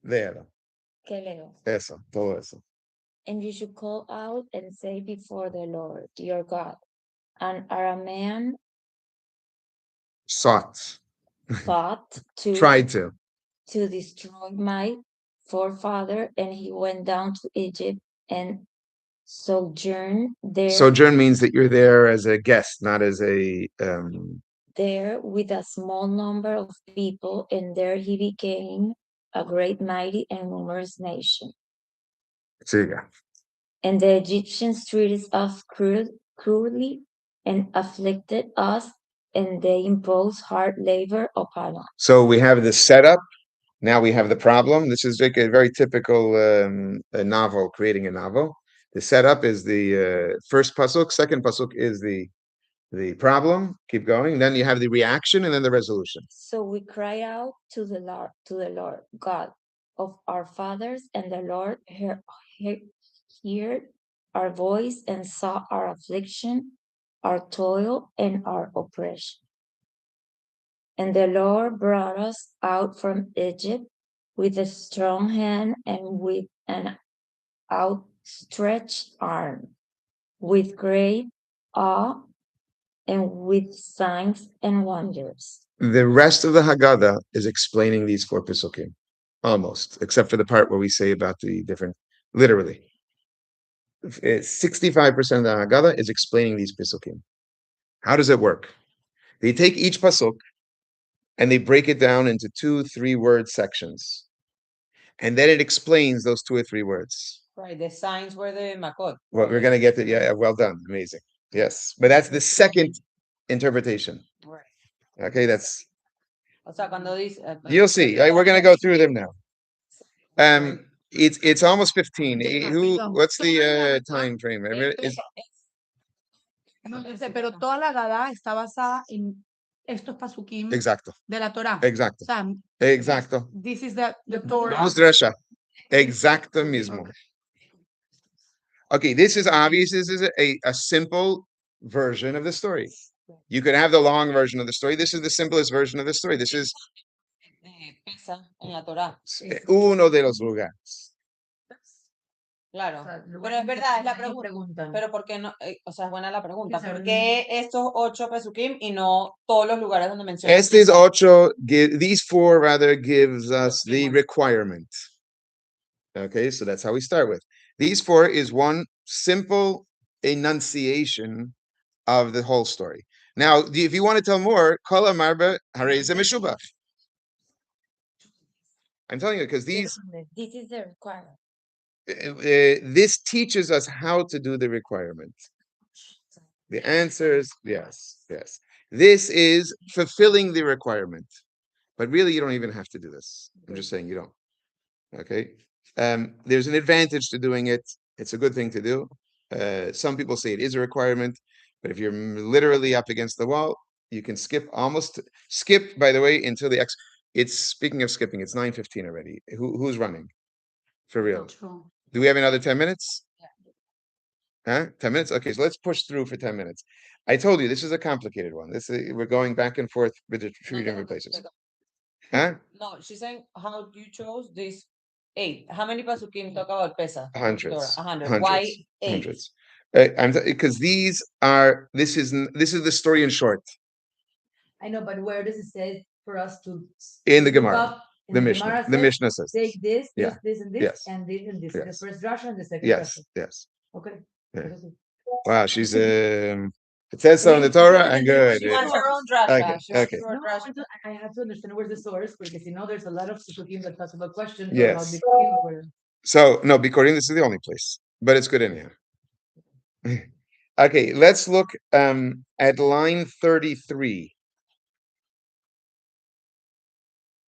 Léalo. ¿Qué leo? Eso, todo eso. And you should call out and say before the Lord your God, an Aramean Sought. fought Tried to. destroy my forefather, and he went down to Egypt and sojourned there. Sojourn means that you're there as a guest, not as a there with a small number of people, and there he became a great, mighty, and numerous nation. siga. And the Egyptians treated us cruelly and afflicted us, and they imposed hard labor upon us. So we have the setup. Now we have the problem. This is like a very typical a novel, creating a novel. The setup is the first pasuk. Second pasuk is the problem. Keep going. Then you have the reaction and then the resolution. So we cry out to the Lord God of our fathers, and the Lord heard our voice and saw our affliction, our toil, and our oppression. And the Lord brought us out from Egypt with a strong hand and with an outstretched arm, with great awe and with signs and wonders. The rest of the Haggadah is explaining these 4 pesukim, almost, except for the part where we say about the different, literally. 65% of the Haggadah is explaining these pesukim. How does it work? They take each pasuk and they break it down into 2-3 word sections. And then it explains those 2 or 3 words. Right, the signs were the makot. Well, we're going to get to, yeah, well done. Amazing. Yes. But that's the second interpretation. Right. Okay, that's, O sea, cuando dice, you'll see. We're going to go through them now. It's almost 15. What's the time frame? No, yo sé, pero toda la Haggadah está basada en estos pasukim Exacto. de la Torah. Exacto. O sea, Exacto. this is the Torah. Vamos derecha. Exacto mismo. Okay, this is obvious. This is a simple version of the story. You could have the long version of the story. This is the simplest version of the story. This is pesa en la Torah. uno de los lugares. Claro, O sea, lo pero es bueno verdad, es la ellos pregunta. preguntan. Pero ¿por qué no? O sea, es buena la pregunta. Que se ¿Por qué estos 8 pesukim y no todos los lugares donde menciona? Estes ocho, these 4 rather gives us the requirement. Okay, so that's how we start with. These 4 is one simple enunciation of the whole story. Now, if you want to tell more, Kol Amarba Hareze Meshubach. I'm telling you, because these This is the requirement. this teaches us how to do the requirement. The answer is yes, yes. This is fulfilling the requirement. But really, you don't even have to do this. I'm just saying you don't. Okay. There's an advantage to doing it. It's a good thing to do. Some people say it is a requirement, but if you're literally up against the wall, you can skip, by the way, until the X. It's speaking of skipping, it's 9:15 already. Who's running? For real. Do we have another 10 minutes? Huh? 10 minutes? Okay, so let's push through for 10 minutes. I told you this is a complicated one. We're going back and forth with the 3 different places. Huh? No, she's saying how you chose this 8. How many pasukim talk about pesa? Hundreds. 100. Why 8? Hundreds. Because this is the story in short. I know, but where does it say for us to In the look Gemara, up in the Mishnah. Gemara The says, Mishnah says this. take this, Yeah. this, and this, Yes. and this, and this. Yes. The first drasha and the second Yes, drasha. yes. Okay. Yeah. Wow, she's it says so in the Torah, and good. She wants her own drasha. Okay, She wants okay. her own No, drasha. I have to understand where's the source, because you know there's a lot of Suzuki that talks about questions Yes. about the king where So no, Bikorim, this is the only place, but it's good anyhow. Okay, let's look at line 33.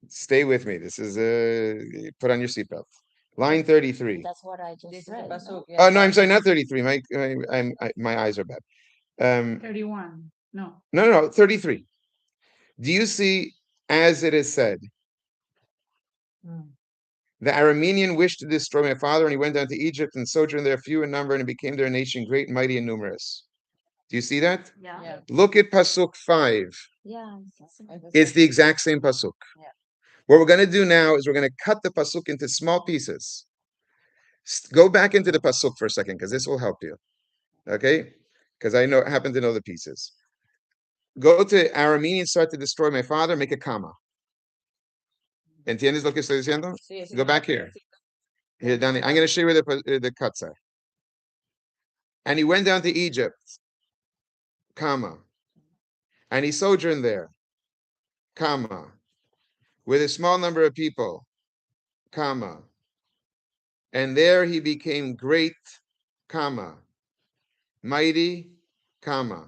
Stay with me. This is put on your seatbelt. Line 33. That's what I just This is read. the pasuk. Oh no, I'm sorry, not 33. My eyes are bad. 31. No. No, 33. Do you see, as it is said, the Aramean wished to destroy my father, and he went down to Egypt and sojourned there few in number, and it became their nation great, mighty, and numerous. Do you see that? Yeah. Look at Pasuk 5. Yeah. It's the exact same Pasuk. Yeah. What we're going to do now is we're going to cut the pasuk into small pieces. Go back into the pasuk for a second, because this will help you. Okay? Because I happen to know the pieces. Go to Aramean, start to destroy my father, make a comma. ¿Entiendes lo que estoy diciendo? Go back here. Here, Danny, I'm going to show you where the cuts are. And he went down to Egypt, comma. And he sojourned there, comma, with a small number of people, comma. And there he became great, comma, mighty, comma.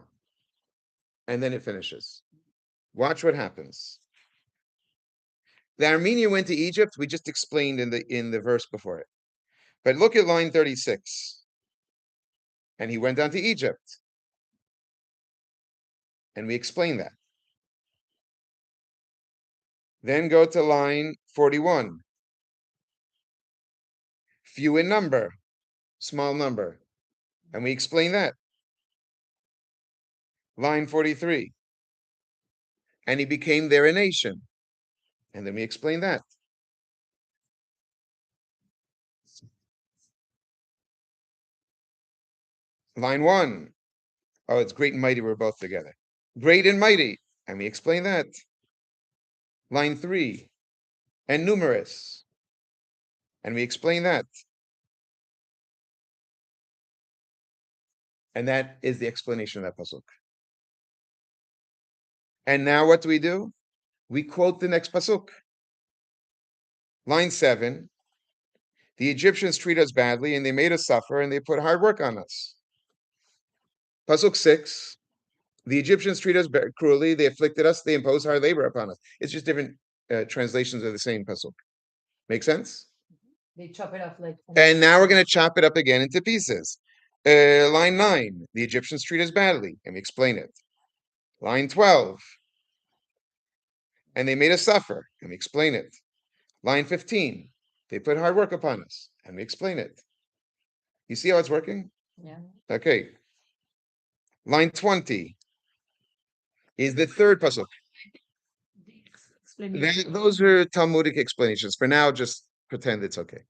And then it finishes. Watch what happens. The Aramean went to Egypt. We just explained in the verse before it. But look at line 36. And he went down to Egypt. And we explained that. Then go to line 41. Few in number, small number. And we explain that. Line 43. And he became there a nation. And then we explain that. Line 1. Oh, it's great and mighty, we're both together. Great and mighty. And we explain that. Line 3. And numerous. And we explain that. And that is the explanation of that pasuk. And now what do? We quote the next pasuk. Line 7. The Egyptians treat us badly, and they made us suffer, and they put hard work on us. Pasuk 6. The Egyptians treat us cruelly, they afflicted us, they imposed hard labor upon us. It's just different translations of the same pasuk. Make sense? They chop it off like. And now we're going to chop it up again into pieces. Line 9, the Egyptians treat us badly, and we explain it. Line 12, and they made us suffer, and we explain it. Line 15, they put hard work upon us, and we explain it. You see how it's working? Yeah. Okay. Line 20 is the third pasuk. Those are Talmudic explanations. For now, just pretend it's okay.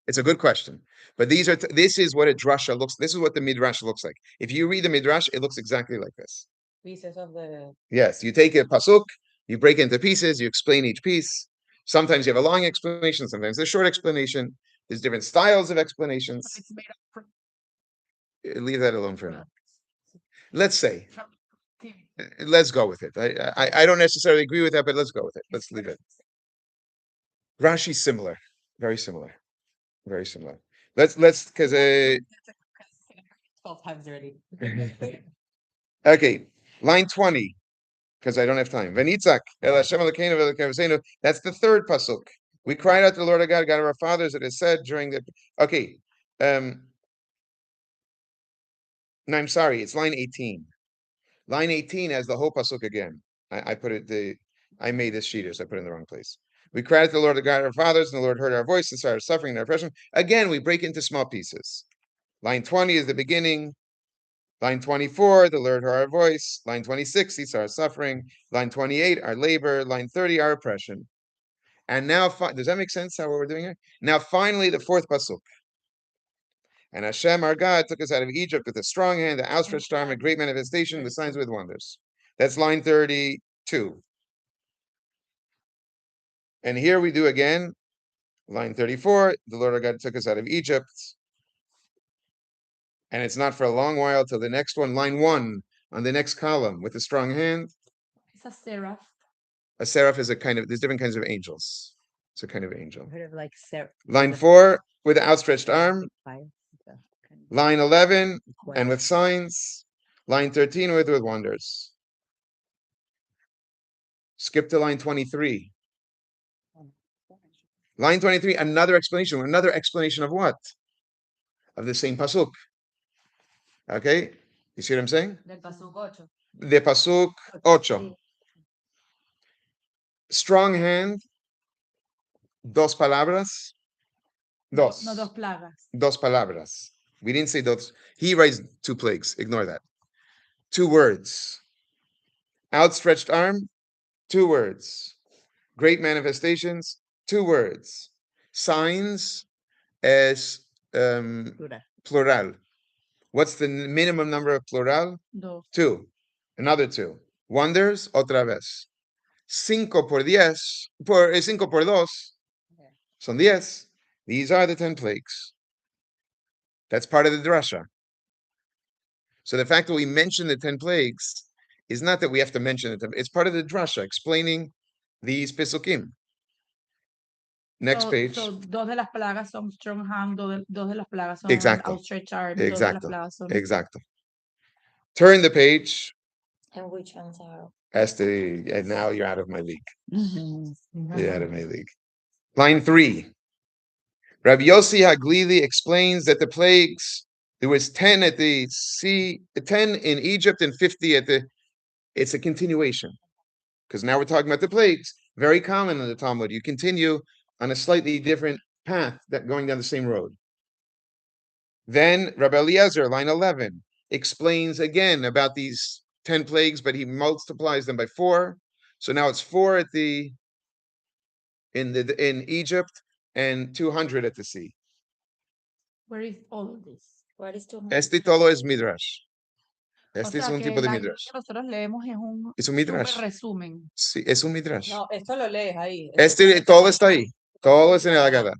It's a good question. But this is what a drasha looks. This is what the midrash looks like. If you read the midrash, it looks exactly like this. Pieces of the. Yes, you take a pasuk, you break it into pieces, you explain each piece. Sometimes you have a long explanation, sometimes a short explanation. There's different styles of explanations. Leave that alone for now. Let's say. Let's go with it. I don't necessarily agree with that, but let's go with it. Let's leave it. Rashi's similar, very similar, very similar. Let's because 12 times already. okay, line 20, because I don't have time. Venitzak el Hashem Elokeinu v'Elokeinu. That's the third pasuk. We cried out to the Lord of God, God of our fathers. It is said during the. Okay, no, I'm sorry. It's line 18. Line 18 has the whole pasuk again. I put it. I made this sheeter, so I put it in the wrong place. We cried to the Lord, the God of our fathers, and the Lord heard our voice and saw our suffering and our oppression. Again, we break into small pieces. Line 20 is the beginning. Line 24, the Lord heard our voice. Line 26, he saw our suffering. Line 28, our labor. Line 30, our oppression. And now, does that make sense how we're doing it? Now, finally, the fourth pasuk. And Hashem, our God, took us out of Egypt with a strong hand, the outstretched arm, a great manifestation, with signs, with wonders. That's line 32. And here we do again, line 34, the Lord our God took us out of Egypt. And it's not for a long while till the next one, line 1, on the next column, with a strong hand. It's a seraph. A seraph is there's different kinds of angels. It's a kind of angel. Heard of like Line 4, with an outstretched arm. Line 11, and with signs. Line 13, with wonders. Skip to line 23. Line 23, another explanation. Another explanation of what? Of the same pasuk. Okay? You see what I'm saying? Del pasuk 8. The pasuk 8. Strong hand. Dos palabras. Dos. No, dos plagas. Dos palabras. We didn't say dos. He writes 2 plagues. Ignore that. 2 words. Outstretched arm. 2 words. great manifestations, 2 words. Signs as plural. What's the minimum number of plural? Dos. 2. Another 2. Wonders, otra vez. 5 por 10, 5 por 2, son 10. These are the 10 plagues. That's part of the drasha. So the fact that we mention the 10 plagues is not that we have to mention it. It's part of the drasha, explaining these pesukim. Next page. So, dos de las plagas son strong hand, dos de las plagas son Exacto. outstretched arm, dos de las Exacto. plagas son... Exacto. Turn the page. And which ones are? And now you're out of my league. You're out of my league. Line 3. Rabbi Yossi Haglili explains that the plagues, there was 10 at the sea, 10 in Egypt and 50 at the, it's a continuation. Because now we're talking about the plagues. Very common in the Talmud. You continue on a slightly different path that going down the same road. Then Rabbi Eliezer, line 11, explains again about these 10 plagues, but he multiplies them by 4. So now it's 4 at the in Egypt and 200 at the sea. Where is all of this? What is 200? Este todo es midrash. O Este es sea, un que tipo de la midrash. que nosotros leemos Es un midrash. súper resumen. Sí, es un midrash. No, esto lo lees ahí. Este todo está ahí. Todo es en el Hagada.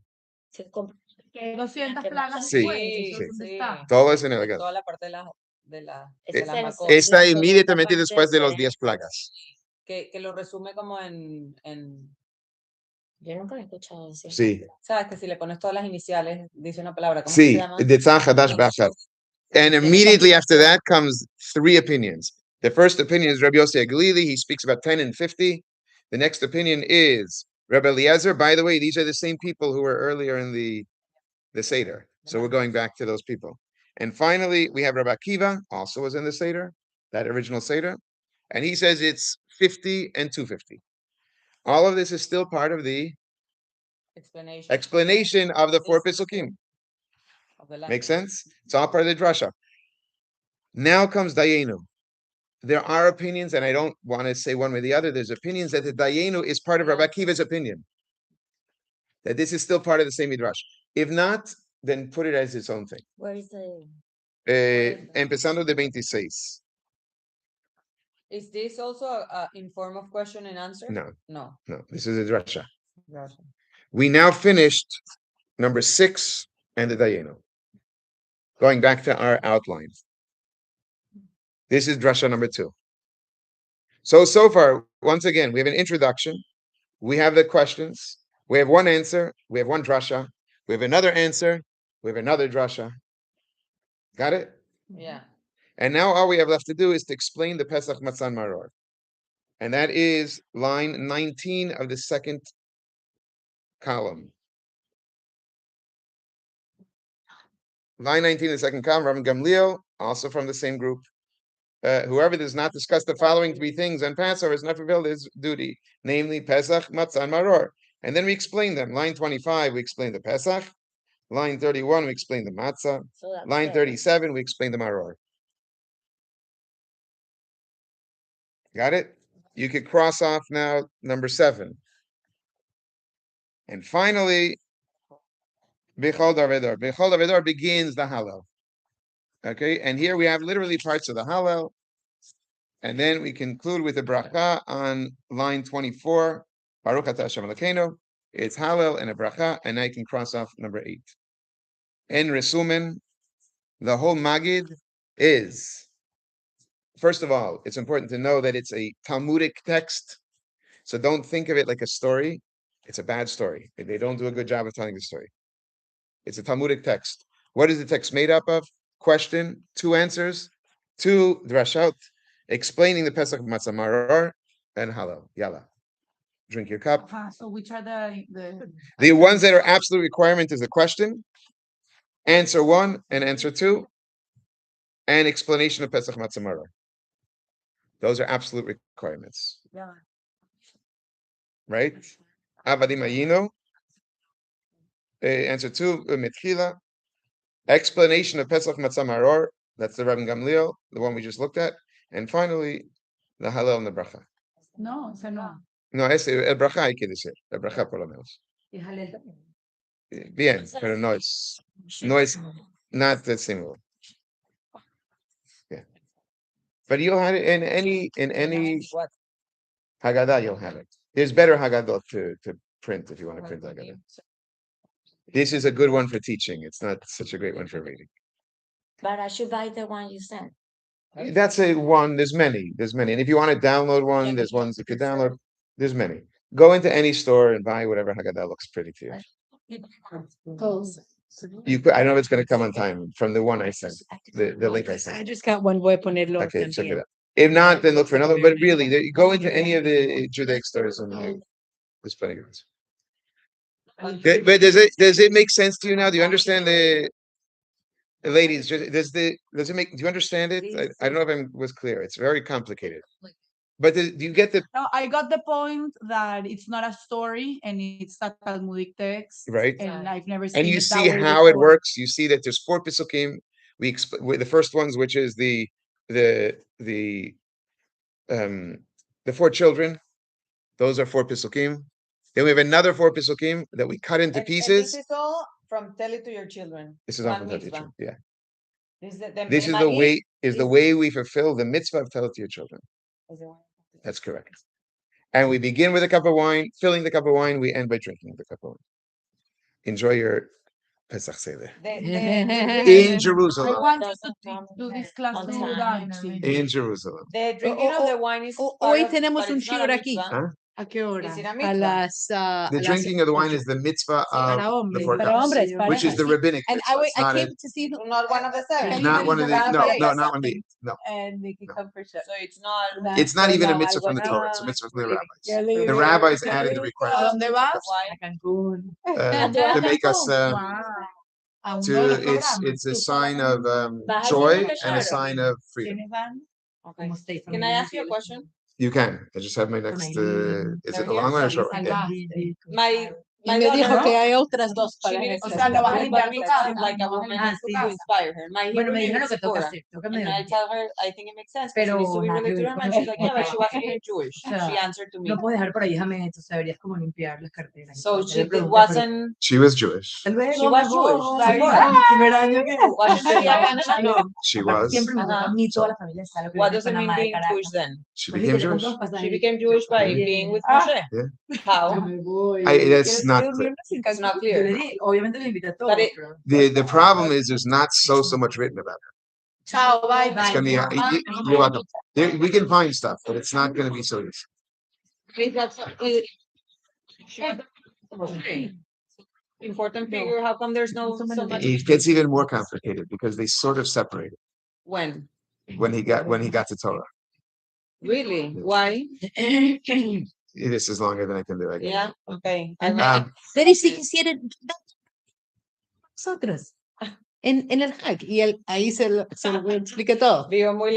Que hay 200 plagas Sí, después, Sí, ¿eso dónde sí. está? Todo es en el De Hagada. toda la parte de las Está macos. Está la segunda inmediatamente parte después de los de- 10 plagas. Que lo resume como en Yo nunca he escuchado decir. Sí, sabes que si le pones todas las iniciales dice una palabra, ¿cómo sí. se llama? Ditzah Hadash Bachar. And immediately after that comes 3 opinions. The first opinion is Rabbi Yossi Haglili. He speaks about 10 and 50. The next opinion is Rabbi Eliezer. By the way, these are the same people who were earlier in the Seder. So we're going back to those people. And finally, we have Rabbi Akiva, also was in the Seder, that original Seder. And he says it's 50 and 250. All of this is still part of the explanation of the 4 Pesukim. Makes sense? It's all part of the drasha. Now comes Dayenu. There are opinions, and I don't want to say one way or the other. There's opinions that the Dayenu is part of Rabbi Akiva's opinion. That this is still part of the same midrash. If not, then put it as its own thing. Where is the? Empezando de 26. Is this also in form of question and answer? No, No. no. This is a drasha. Gotcha. We now finished number 6 and the Dayenu. Going back to our outline. This is drasha number 2. So far, once again, we have an introduction. We have the questions. We have one answer. We have one drasha. We have another answer. We have another drasha. Got it? Yeah. And now all we have left to do is to explain the Pesach Matzah Maror. And that is line 19 of the second column. Line 19 of the second column, Rabbi Gamliel, also from the same group. Whoever does not discuss the following 3 things on Passover has not fulfilled his duty, namely Pesach, Matzah, and Maror. And then we explain them. Line 25, we explain the Pesach. Line 31, we explain the Matzah. So that's Line it. 37, we explain the Maror. Got it? You could cross off now number 7. And finally, Bechol Davedor. Bechol Davedor begins the Hallel. Okay, and here we have literally parts of the Hallel. And then we conclude with the bracha on line 24. Baruch atah Hashem Elokeinu. It's Hallel and a bracha, and I can cross off number 8. In resumen, the whole Magid is, first of all, it's important to know that it's a Talmudic text. So don't think of it like a story. It's a bad story. They don't do a good job of telling the story. It's a Talmudic text. What is the text made up of? Question, 2 answers, 2 drashot, explaining the Pesach Matzah Maror and Hallel. Yalla. Drink your cup. So which are The ones that are absolute requirement is the question, answer 1 and answer 2, and explanation of Pesach Matzah Maror. Those are absolute requirements. Yeah. Right? Avadim Ayino. Answer 2, Mitchila. Explanation of Pesach Matzah Maror. That's the Rabbi Gamliel, the one we just looked at. And finally, the Hallel and the Bracha. No, ese no. No, el braja hay que decir, el braja por lo menos. Y Halel también. Bien, pero no es not that similar. Yeah. But you'll have it in any What? Haggadah, you'll have it. There's better Haggadah to print if you want to print Haggadah. This is a good one for teaching. It's not such a great one for reading. But I should buy the one you sent. That's a one. There's many. And if you want to download one, there's ones you could download. There's many. Go into any store and buy whatever Haggadah looks pretty to you. I don't know if it's going to come on time from the one I sent, the link I sent. I just got one. Voy a ponerlo. Okay, check it out. If not, then look for another. But really, go into any of the Judaic stores and there's plenty of ones. But does it make sense to you now? Do you understand the ladies? Do you understand it? I don't know if I was clear. It's very complicated. But do you get the No, I got the point that it's not a story and it's a Talmudic text, right? and I've never seen And you it that see way how it before. works. You see that there's 4 pisukim. The first ones, which is the 4 children. Those are 4 pisukim. Then we have another 4 pisukim that we cut into And pieces. this is all from Tell It to Your Children. This is all One from Tell It to Your mitzvah. Children. Yeah. The This is the way we fulfill the mitzvah of Tell It to Your Children. That's correct. And we begin with a cup of wine, filling the cup of wine. We end by drinking the cup of wine. Enjoy your Pesach Seder. In I Jerusalem. want us to do this class On to time. dancing. In Jerusalem. The drinking of the wine is part Hoy of, tenemos but un it's not a shiur aquí. mitzvah. Huh? ¿A qué hora? Is it a A mitzvah? las The drinking of the wine is the mitzvah of para the hombres, 4 para cups, hombres, which is the rabbinic And mitzvah. It's I not came to see Not one of the 7. not one of the One no, of the not eight. one of the no. and they can No. come for sure. So it's not. It's not even a No, mitzvah algo from the así. Torah. It's a mitzvah from the rabbis. Ya The leí. rabbis Qué added the ¿A requirement dónde vas? Why? A Cancún. to make us A un to programa. it's a sign of But joy I and a think sign of freedom. ¿Quiénes van? Okay. Como stay Can I ask you a question? You can. I just have my next. Is They're it a long one or a short one? Yeah. My Me dijo daughter, que hay otras dos she para needed eso. to O sea, lo vas a do limpiar bar tu mitzvah, casa. like a woman Ah, to sí. inspire her. My Bueno, Hebrew me name dijeron is que toca Sephora. hacer, toca And medio I tell her, I think it makes sense, but she Pero needs to be nada que related to ver her con man. el She's like, yeah, but she wasn't even Jewish. O sea, She answered to me. No puedes dejar por ahí jamás, o sea, deberías como limpiar las carteras. So Yo she le pregunté, wasn't, She was Jewish. pero luego she was Jewish. mejor, Sephora. primer año que Wasn't she a Panamá? She Aparte, was. siempre me gusta a mí toda la familia sabe lo que What viene de does it mean Panamá, de being Jewish Caracas. then? She Pues became sí, te Jewish. compramos pasajes. She became Jewish by Yeah. being with Moshe. Yeah. How? Yo me voy. That's not clear. It's not Yo clear. le di, obviamente le invité a todos, But it- pero- The problem is there's not so much written about it. Chao, bye, It's bye. gonna be. You're welcome. We can find stuff, but it's not going to be so easy. Important figure, how come there's no so much? It gets even more complicated because they sort of separated When? when he got to Torah. Really? Why? This is longer than I can do. I guess. Yeah, okay. Pero si quisieran Nosotros. en el hack y ahí se lo expliqué todo. Vivo muy